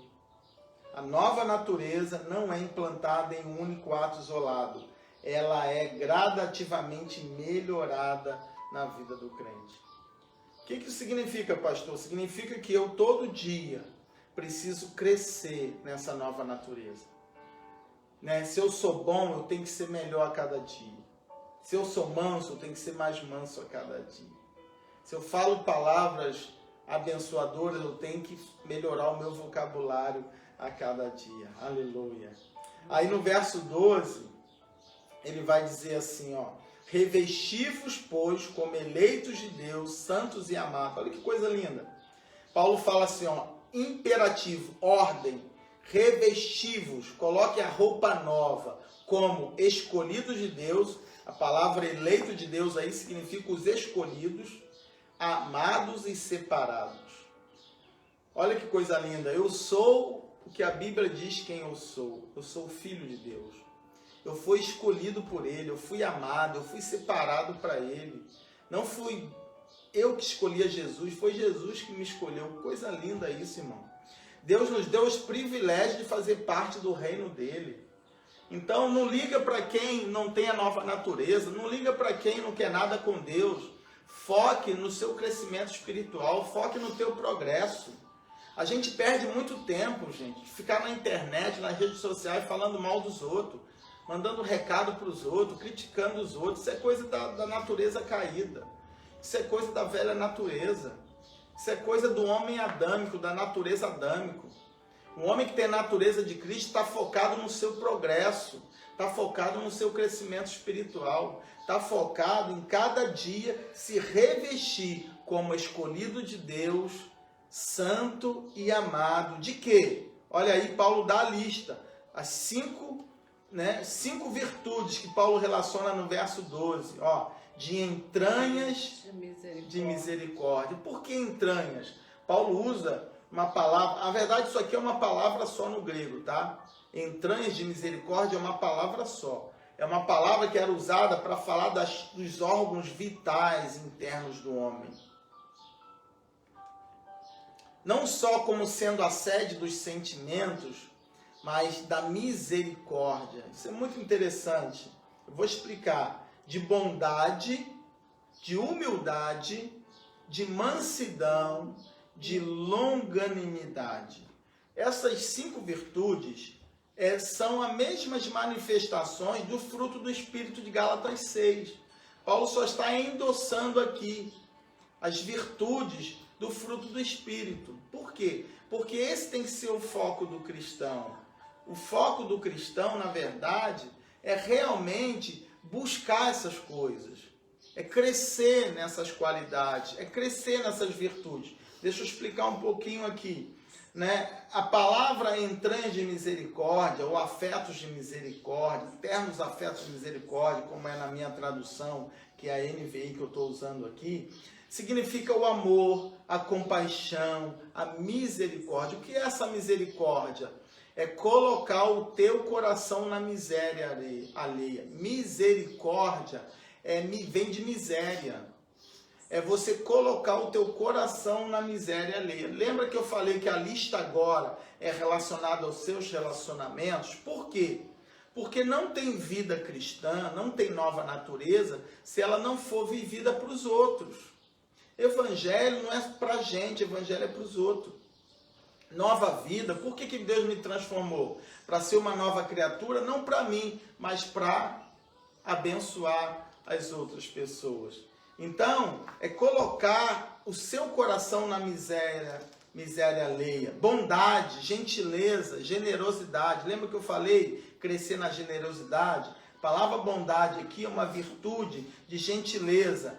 A nova natureza não é implantada em um único ato isolado. Ela é gradativamente melhorada na vida do crente. O que isso significa, pastor? Significa que eu todo dia preciso crescer nessa nova natureza. Né? Se eu sou bom, eu tenho que ser melhor a cada dia. Se eu sou manso, eu tenho que ser mais manso a cada dia. Se eu falo palavras abençoadoras, eu tenho que melhorar o meu vocabulário a cada dia. Aleluia. Aí no verso 12, ele vai dizer assim, ó: revesti-vos, pois, como eleitos de Deus, santos e amados. Olha que coisa linda. Paulo fala assim, ó, imperativo, ordem, revesti-vos, coloque a roupa nova, como escolhidos de Deus. A palavra eleito de Deus aí significa os escolhidos, amados e separados. Olha que coisa linda. Eu sou o que a Bíblia diz quem eu sou. Eu sou o filho de Deus. Eu fui escolhido por Ele, eu fui amado, eu fui separado para Ele. Não fui eu que escolhi a Jesus, foi Jesus que me escolheu. Coisa linda isso, irmão. Deus nos deu os privilégios de fazer parte do reino dEle. Então não liga para quem não tem a nova natureza, não liga para quem não quer nada com Deus. Foque no seu crescimento espiritual, foque no teu progresso. A gente perde muito tempo, gente, de ficar na internet, nas redes sociais, falando mal dos outros, mandando recado para os outros, criticando os outros. Isso é coisa da natureza caída. Isso é coisa da velha natureza. Isso é coisa do homem adâmico, da natureza adâmico. O homem que tem a natureza de Cristo está focado no seu progresso, está focado no seu crescimento espiritual, está focado em cada dia se revestir como escolhido de Deus, santo e amado. De quê? Olha aí, Paulo dá a lista, as cinco virtudes que Paulo relaciona no verso 12, ó, de entranhas de misericórdia. Por que entranhas? Paulo usa uma palavra, na verdade isso aqui é uma palavra só no grego, tá? Entranhas de misericórdia é uma palavra só. É uma palavra que era usada para falar dos órgãos vitais internos do homem. Não só como sendo a sede dos sentimentos, mas da misericórdia. Isso é muito interessante. Eu vou explicar. De bondade, de humildade, de mansidão, de longanimidade. Essas 5 virtudes são as mesmas manifestações do fruto do Espírito de Gálatas 6. Paulo só está endossando aqui as virtudes do fruto do Espírito. Por quê? Porque esse tem que ser o foco do cristão. O foco do cristão, na verdade, é realmente buscar essas coisas. É crescer nessas qualidades, é crescer nessas virtudes. Deixa eu explicar um pouquinho aqui. Né? A palavra entranha de misericórdia, ou afetos de misericórdia, termos afetos de misericórdia, como é na minha tradução, que é a NVI que eu estou usando aqui, significa o amor, a compaixão, a misericórdia. O que é essa misericórdia? É colocar o teu coração na miséria alheia. Misericórdia vem de miséria. É você colocar o teu coração na miséria alheia. Lembra que eu falei que a lista agora é relacionada aos seus relacionamentos? Por quê? Porque não tem vida cristã, não tem nova natureza, se ela não for vivida para os outros. Evangelho não é para a gente, evangelho é para os outros. Nova vida, por que Deus me transformou? Para ser uma nova criatura, não para mim, mas para abençoar as outras pessoas. Então, é colocar o seu coração na miséria alheia. Bondade, gentileza, generosidade. Lembra que eu falei? Crescer na generosidade. A palavra bondade aqui é uma virtude de gentileza.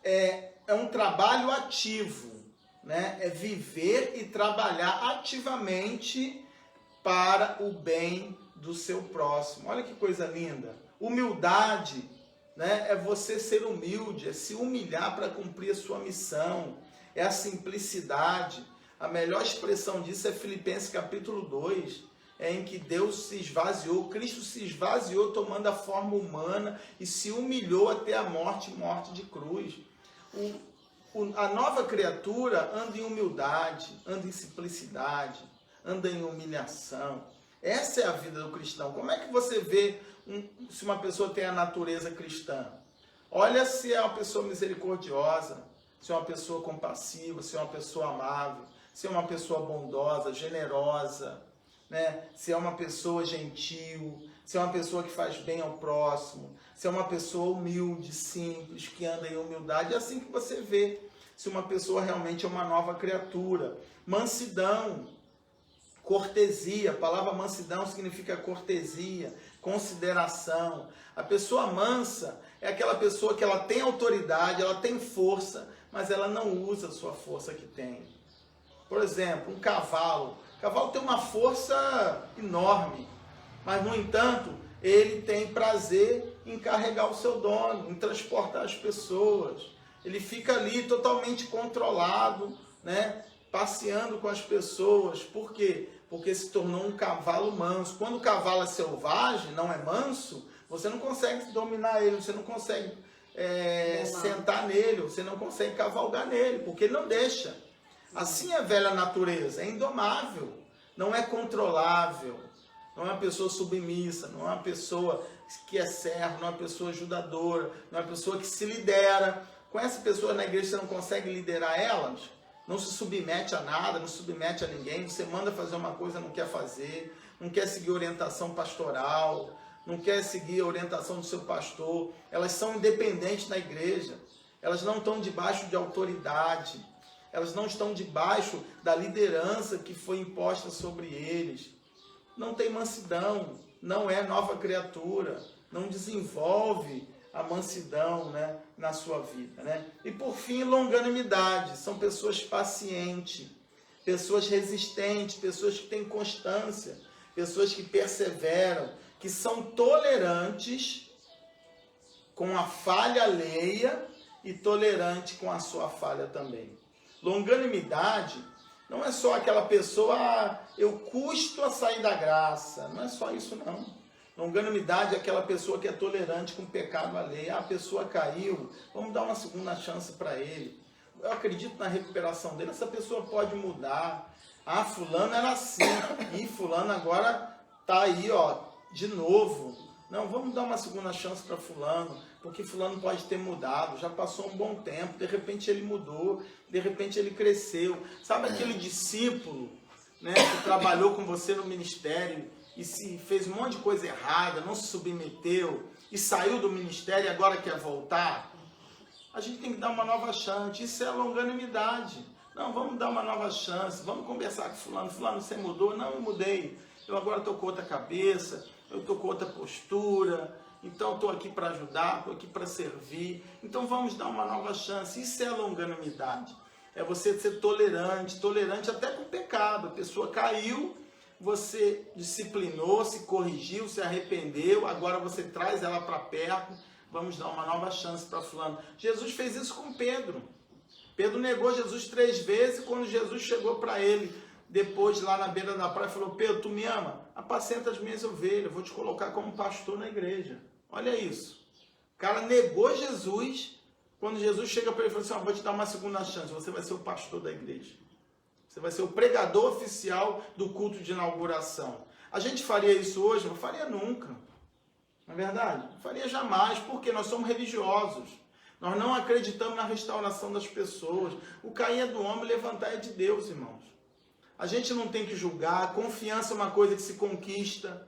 É um trabalho ativo. Né? É viver e trabalhar ativamente para o bem do seu próximo. Olha que coisa linda. Humildade, né? É você ser humilde, é se humilhar para cumprir a sua missão. É a simplicidade. A melhor expressão disso é Filipenses capítulo 2, em que Deus se esvaziou, Cristo se esvaziou tomando a forma humana e se humilhou até a morte de cruz. A nova criatura anda em humildade, anda em simplicidade, anda em humilhação. Essa é a vida do cristão. Como é que você vê se uma pessoa tem a natureza cristã? Olha se é uma pessoa misericordiosa, se é uma pessoa compassiva, se é uma pessoa amável, se é uma pessoa bondosa, generosa, né? Se é uma pessoa gentil, se é uma pessoa que faz bem ao próximo, se é uma pessoa humilde, simples, que anda em humildade. É assim que você vê se uma pessoa realmente é uma nova criatura. Mansidão, cortesia. A palavra mansidão significa cortesia, consideração. A pessoa mansa é aquela pessoa que ela tem autoridade, ela tem força, mas ela não usa a sua força que tem. Por exemplo, um cavalo. O cavalo tem uma força enorme, mas, no entanto, ele tem prazer em carregar o seu dono, em transportar as pessoas. Ele fica ali totalmente controlado, né? Passeando com as pessoas. Por quê? Porque se tornou um cavalo manso. Quando o cavalo é selvagem, não é manso, você não consegue dominar ele, você não consegue sentar nele, você não consegue cavalgar nele, porque ele não deixa. Assim é a velha natureza, é indomável, não é controlável, não é uma pessoa submissa, não é uma pessoa que é servo, não é uma pessoa ajudadora, não é uma pessoa que se lidera. Com essa pessoa na igreja você não consegue liderar elas, não se submete a nada, não se submete a ninguém, você manda fazer uma coisa, não quer fazer, não quer seguir orientação pastoral, não quer seguir a orientação do seu pastor. Elas são independentes na igreja, elas não estão debaixo de autoridade, elas não estão debaixo da liderança que foi imposta sobre eles. Não tem mansidão, não é nova criatura, não desenvolve a mansidão, né, na sua vida, né? E por fim, longanimidade. São pessoas pacientes, pessoas resistentes, pessoas que têm constância, pessoas que perseveram, que são tolerantes com a falha alheia e tolerante com a sua falha também. Longanimidade não é só aquela pessoa, eu custo a sair da graça. Não é só isso, não. Longanimidade é aquela pessoa que é tolerante com o pecado alheio. A pessoa caiu, vamos dar uma segunda chance para ele. Eu acredito na recuperação dele, essa pessoa pode mudar. Ah, fulano era assim, e fulano agora tá aí, ó, de novo. Não, vamos dar uma segunda chance para fulano, porque fulano pode ter mudado, já passou um bom tempo, de repente ele mudou, de repente ele cresceu. Sabe aquele discípulo, né, que trabalhou com você no ministério e se fez um monte de coisa errada, não se submeteu e saiu do ministério e agora quer voltar? A gente tem que dar uma nova chance. Isso é longanimidade. Não, vamos dar uma nova chance, vamos conversar com fulano. Fulano, você mudou? Não, eu mudei. Eu agora estou com outra cabeça, eu estou com outra postura, então estou aqui para ajudar, estou aqui para servir. Então vamos dar uma nova chance. Isso é longanimidade. É você ser tolerante, tolerante até com o pecado. A pessoa caiu, você disciplinou, se corrigiu, se arrependeu, agora você traz ela para perto, vamos dar uma nova chance para fulano. Jesus fez isso com Pedro. Pedro negou Jesus 3 vezes, e quando Jesus chegou para ele, depois lá na beira da praia, falou: Pedro, tu me ama? Apacenta as minhas ovelhas, vou te colocar como pastor na igreja. Olha isso. O cara negou Jesus, quando Jesus chega para ele e falou assim: vou te dar uma segunda chance, você vai ser o pastor da igreja. Você vai ser o pregador oficial do culto de inauguração. A gente faria isso hoje? Não faria nunca. Não é verdade? Não faria jamais, porque nós somos religiosos. Nós não acreditamos na restauração das pessoas. O cair é do homem, levantar é de Deus, irmãos. A gente não tem que julgar. A confiança é uma coisa que se conquista.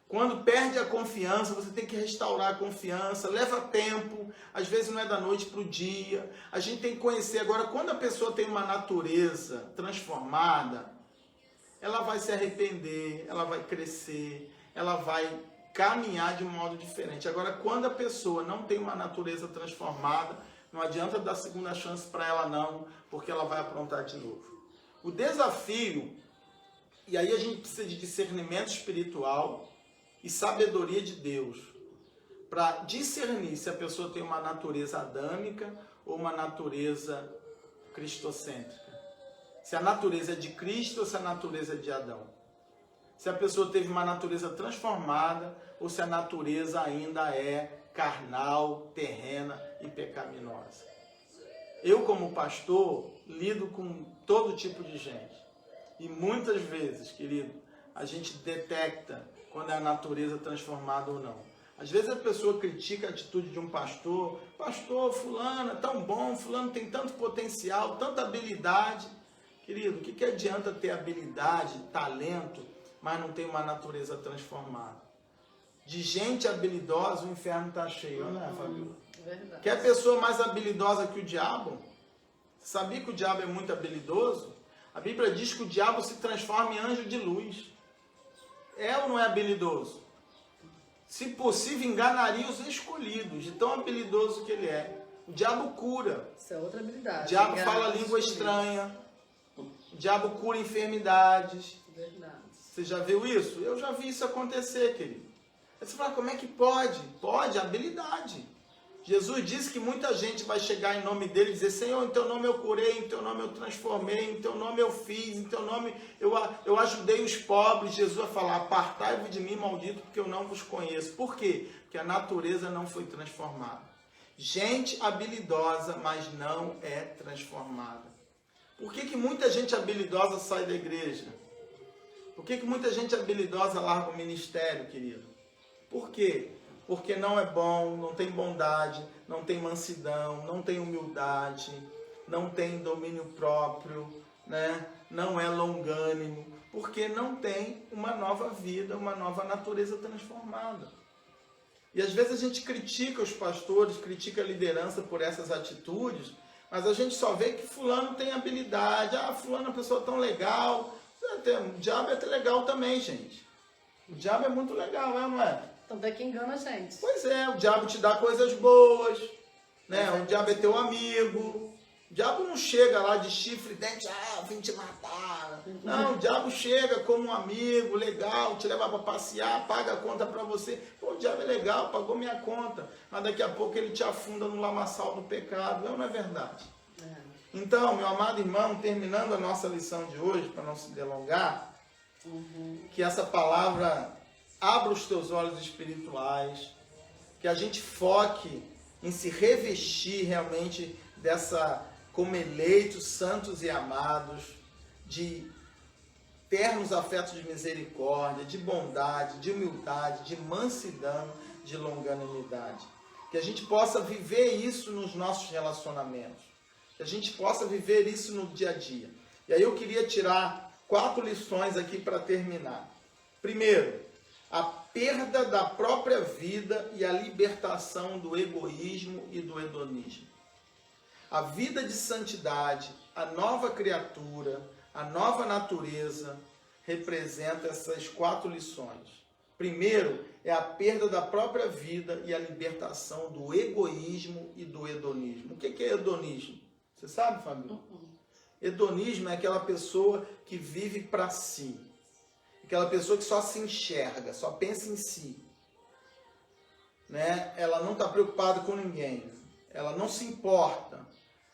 Quando perde a confiança, você tem que restaurar a confiança. Leva tempo. Às vezes não é da noite para o dia. A gente tem que conhecer. Agora, quando a pessoa tem uma natureza transformada, ela vai se arrepender, ela vai crescer, ela vai caminhar de um modo diferente. Agora, quando a pessoa não tem uma natureza transformada, não adianta dar segunda chance para ela não, porque ela vai aprontar de novo. O desafio, e aí a gente precisa de discernimento espiritual e sabedoria de Deus, para discernir se a pessoa tem uma natureza adâmica ou uma natureza cristocêntrica. Se a natureza é de Cristo ou se a natureza é de Adão. Se a pessoa teve uma natureza transformada ou se a natureza ainda é carnal, terrena e pecaminosa. Eu, como pastor, lido com todo tipo de gente. E muitas vezes, querido, a gente detecta quando é a natureza transformada ou não. Às vezes a pessoa critica a atitude de um pastor. Pastor, fulano é tão bom, fulano tem tanto potencial, tanta habilidade. Querido, o que adianta ter habilidade, talento, mas não tem uma natureza transformada? De gente habilidosa, o inferno está cheio, não é, Fabiola? Verdade. Quer pessoa mais habilidosa que o diabo? Sabia que o diabo é muito habilidoso? A Bíblia diz que o diabo se transforma em anjo de luz. É ou não é habilidoso? Se possível, enganaria os escolhidos, de tão habilidoso que ele é. O diabo cura. Isso é outra habilidade. O diabo fala língua estranha. O diabo cura enfermidades. Verdade. Você já viu isso? Eu já vi isso acontecer, querido. Aí você fala, como é que pode? Pode, habilidade. Jesus disse que muita gente vai chegar em nome dele e dizer, Senhor, em teu nome eu curei, em teu nome eu transformei, em teu nome eu fiz, em teu nome eu ajudei os pobres. Jesus vai falar, apartai-vos de mim, maldito, porque eu não vos conheço. Por quê? Porque a natureza não foi transformada. Gente habilidosa, mas não é transformada. Por que muita gente habilidosa sai da igreja? Por que muita gente habilidosa larga o ministério, querido? Por quê? Porque não é bom, não tem bondade, não tem mansidão, não tem humildade, não tem domínio próprio, né? Não é longânimo, porque não tem uma nova vida, uma nova natureza transformada. E às vezes a gente critica os pastores, critica a liderança por essas atitudes, mas a gente só vê que fulano tem habilidade, fulano é uma pessoa tão legal. O diabo é até legal também, gente. O diabo é muito legal, não é? Então até que engana a gente. Pois é, o diabo te dá coisas boas, né? O diabo é teu amigo. O diabo não chega lá de chifre e dente, eu vim te matar. Não, o diabo chega como um amigo, legal, te leva para passear, paga a conta para você. Pô, o diabo é legal, pagou minha conta. Mas daqui a pouco ele te afunda no lamaçal do pecado. Não é verdade? Então, meu amado irmão, terminando a nossa lição de hoje, para não se delongar, que essa palavra abra os teus olhos espirituais, que a gente foque em se revestir realmente dessa, como eleitos, santos e amados, de ternos afetos de misericórdia, de bondade, de humildade, de mansidão, de longanimidade. Que a gente possa viver isso nos nossos relacionamentos. Que a gente possa viver isso no dia a dia. E aí eu queria tirar 4 lições aqui para terminar. Primeiro, a perda da própria vida e a libertação do egoísmo e do hedonismo. A vida de santidade, a nova criatura, a nova natureza, representa essas 4 lições. Primeiro, é a perda da própria vida e a libertação do egoísmo e do hedonismo. O que é hedonismo? Você sabe, Fabio? Hedonismo é aquela pessoa que vive para si. Aquela pessoa que só se enxerga, só pensa em si. Né? Ela não está preocupada com ninguém. Ela não se importa.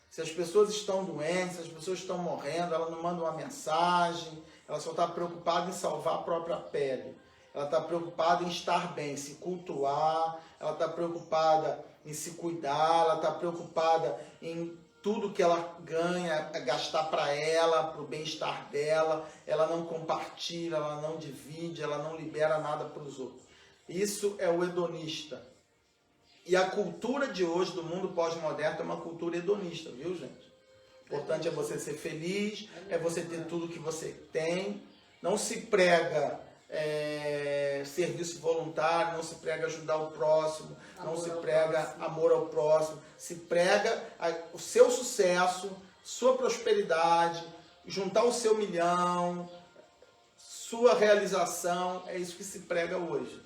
Se as pessoas estão doentes, se as pessoas estão morrendo, ela não manda uma mensagem. Ela só está preocupada em salvar a própria pele. Ela está preocupada em estar bem, se cultuar. Ela está preocupada em se cuidar. Ela está preocupada em tudo que ela ganha, gastar para ela, para o bem-estar dela. Ela não compartilha, ela não divide, ela não libera nada para os outros. Isso é o hedonista. E a cultura de hoje do mundo pós-moderno é uma cultura hedonista, viu, gente? O importante é você ser feliz, é você ter tudo que você tem. Não se prega serviço voluntário, não se prega ajudar o próximo, não se prega amor ao próximo. Se prega o seu sucesso, sua prosperidade, juntar o seu milhão, sua realização. É isso que se prega hoje.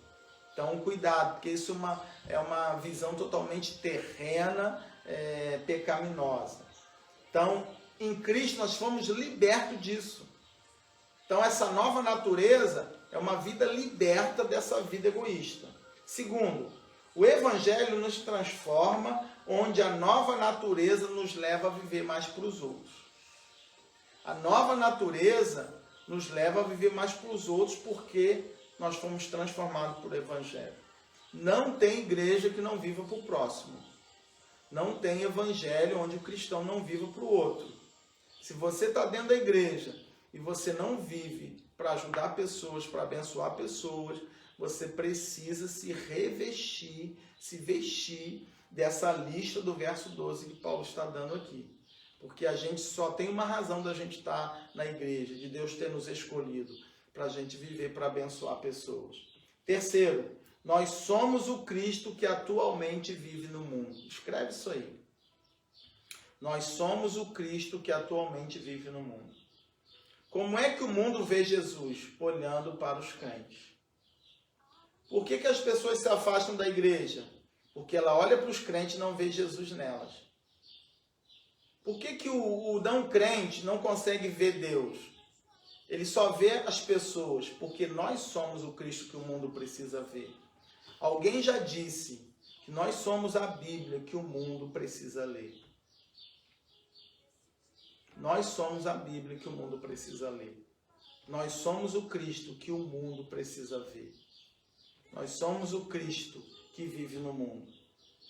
Então, cuidado, porque isso é uma visão totalmente terrena, pecaminosa. Então, em Cristo nós fomos libertos disso. Então, essa nova natureza é uma vida liberta dessa vida egoísta. Segundo, o Evangelho nos transforma, onde a nova natureza nos leva a viver mais para os outros. A nova natureza nos leva a viver mais para os outros porque nós fomos transformados por Evangelho. Não tem igreja que não viva para o próximo. Não tem evangelho onde o cristão não viva para o outro. Se você está dentro da igreja e você não vive para ajudar pessoas, para abençoar pessoas, você precisa se revestir, se vestir dessa lista do verso 12 que Paulo está dando aqui. Porque a gente só tem uma razão da gente estar na igreja, de Deus ter nos escolhido, para a gente viver, para abençoar pessoas. Terceiro, nós somos o Cristo que atualmente vive no mundo. Escreve isso aí. Nós somos o Cristo que atualmente vive no mundo. Como é que o mundo vê Jesus? Olhando para os crentes. Por que as pessoas se afastam da igreja? Porque ela olha para os crentes e não vê Jesus nelas. Por que o não crente não consegue ver Deus? Ele só vê as pessoas, porque nós somos o Cristo que o mundo precisa ver. Alguém já disse que nós somos a Bíblia que o mundo precisa ler. Nós somos a Bíblia que o mundo precisa ler. Nós somos o Cristo que o mundo precisa ver. Nós somos o Cristo que vive no mundo.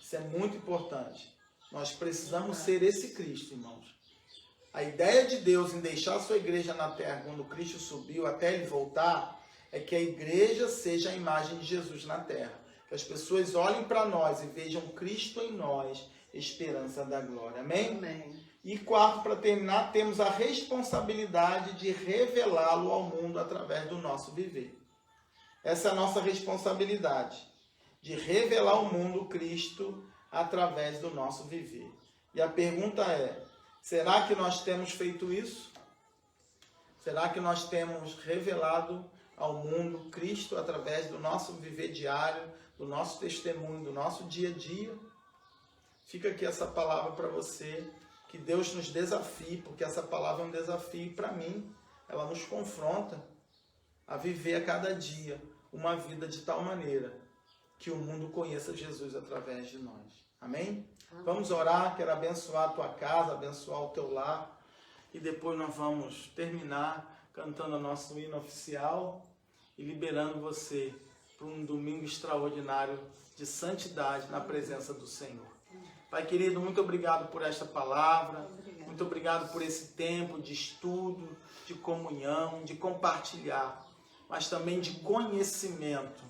Isso é muito importante. Nós precisamos ser esse Cristo, irmãos. A ideia de Deus em deixar a sua igreja na terra quando Cristo subiu até ele voltar é que a igreja seja a imagem de Jesus na terra. Que as pessoas olhem para nós e vejam Cristo em nós, esperança da glória. Amém? Amém. E quarto, para terminar, temos a responsabilidade de revelá-lo ao mundo através do nosso viver. Essa é a nossa responsabilidade, de revelar ao mundo Cristo através do nosso viver. E a pergunta é, será que nós temos feito isso? Será que nós temos revelado ao mundo Cristo através do nosso viver diário, do nosso testemunho, do nosso dia a dia? Fica aqui essa palavra para você, que Deus nos desafie, porque essa palavra é um desafio para mim. Ela nos confronta a viver a cada dia uma vida de tal maneira que o mundo conheça Jesus através de nós. Amém? Vamos orar, quero abençoar a tua casa, abençoar o teu lar. E depois nós vamos terminar cantando o nosso hino oficial e liberando você para um domingo extraordinário de santidade na presença do Senhor. Pai querido, muito obrigado por esta palavra. Muito obrigado por esse tempo de estudo, de comunhão, de compartilhar, mas também de conhecimento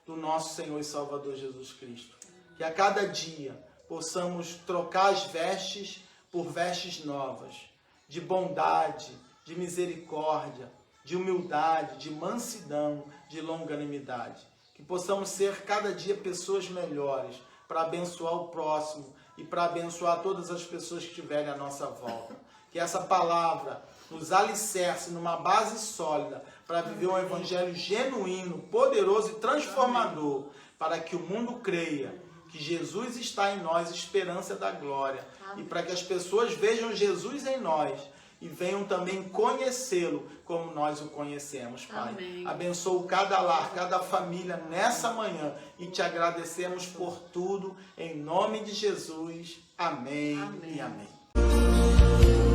do nosso Senhor e Salvador Jesus Cristo. Que a cada dia possamos trocar as vestes por vestes novas, de bondade, de misericórdia, de humildade, de mansidão, de longanimidade. Que possamos ser cada dia pessoas melhores para abençoar o próximo e para abençoar todas as pessoas que estiverem à nossa volta. Que essa palavra nos alicerce numa base sólida para viver um evangelho genuíno, poderoso e transformador, para que o mundo creia que Jesus está em nós, esperança da glória. E para que as pessoas vejam Jesus em nós e venham também conhecê-lo como nós o conhecemos, Pai. Amém. Abençoa cada lar, cada família nessa manhã e te agradecemos por tudo, em nome de Jesus. Amém, Amém. e amém.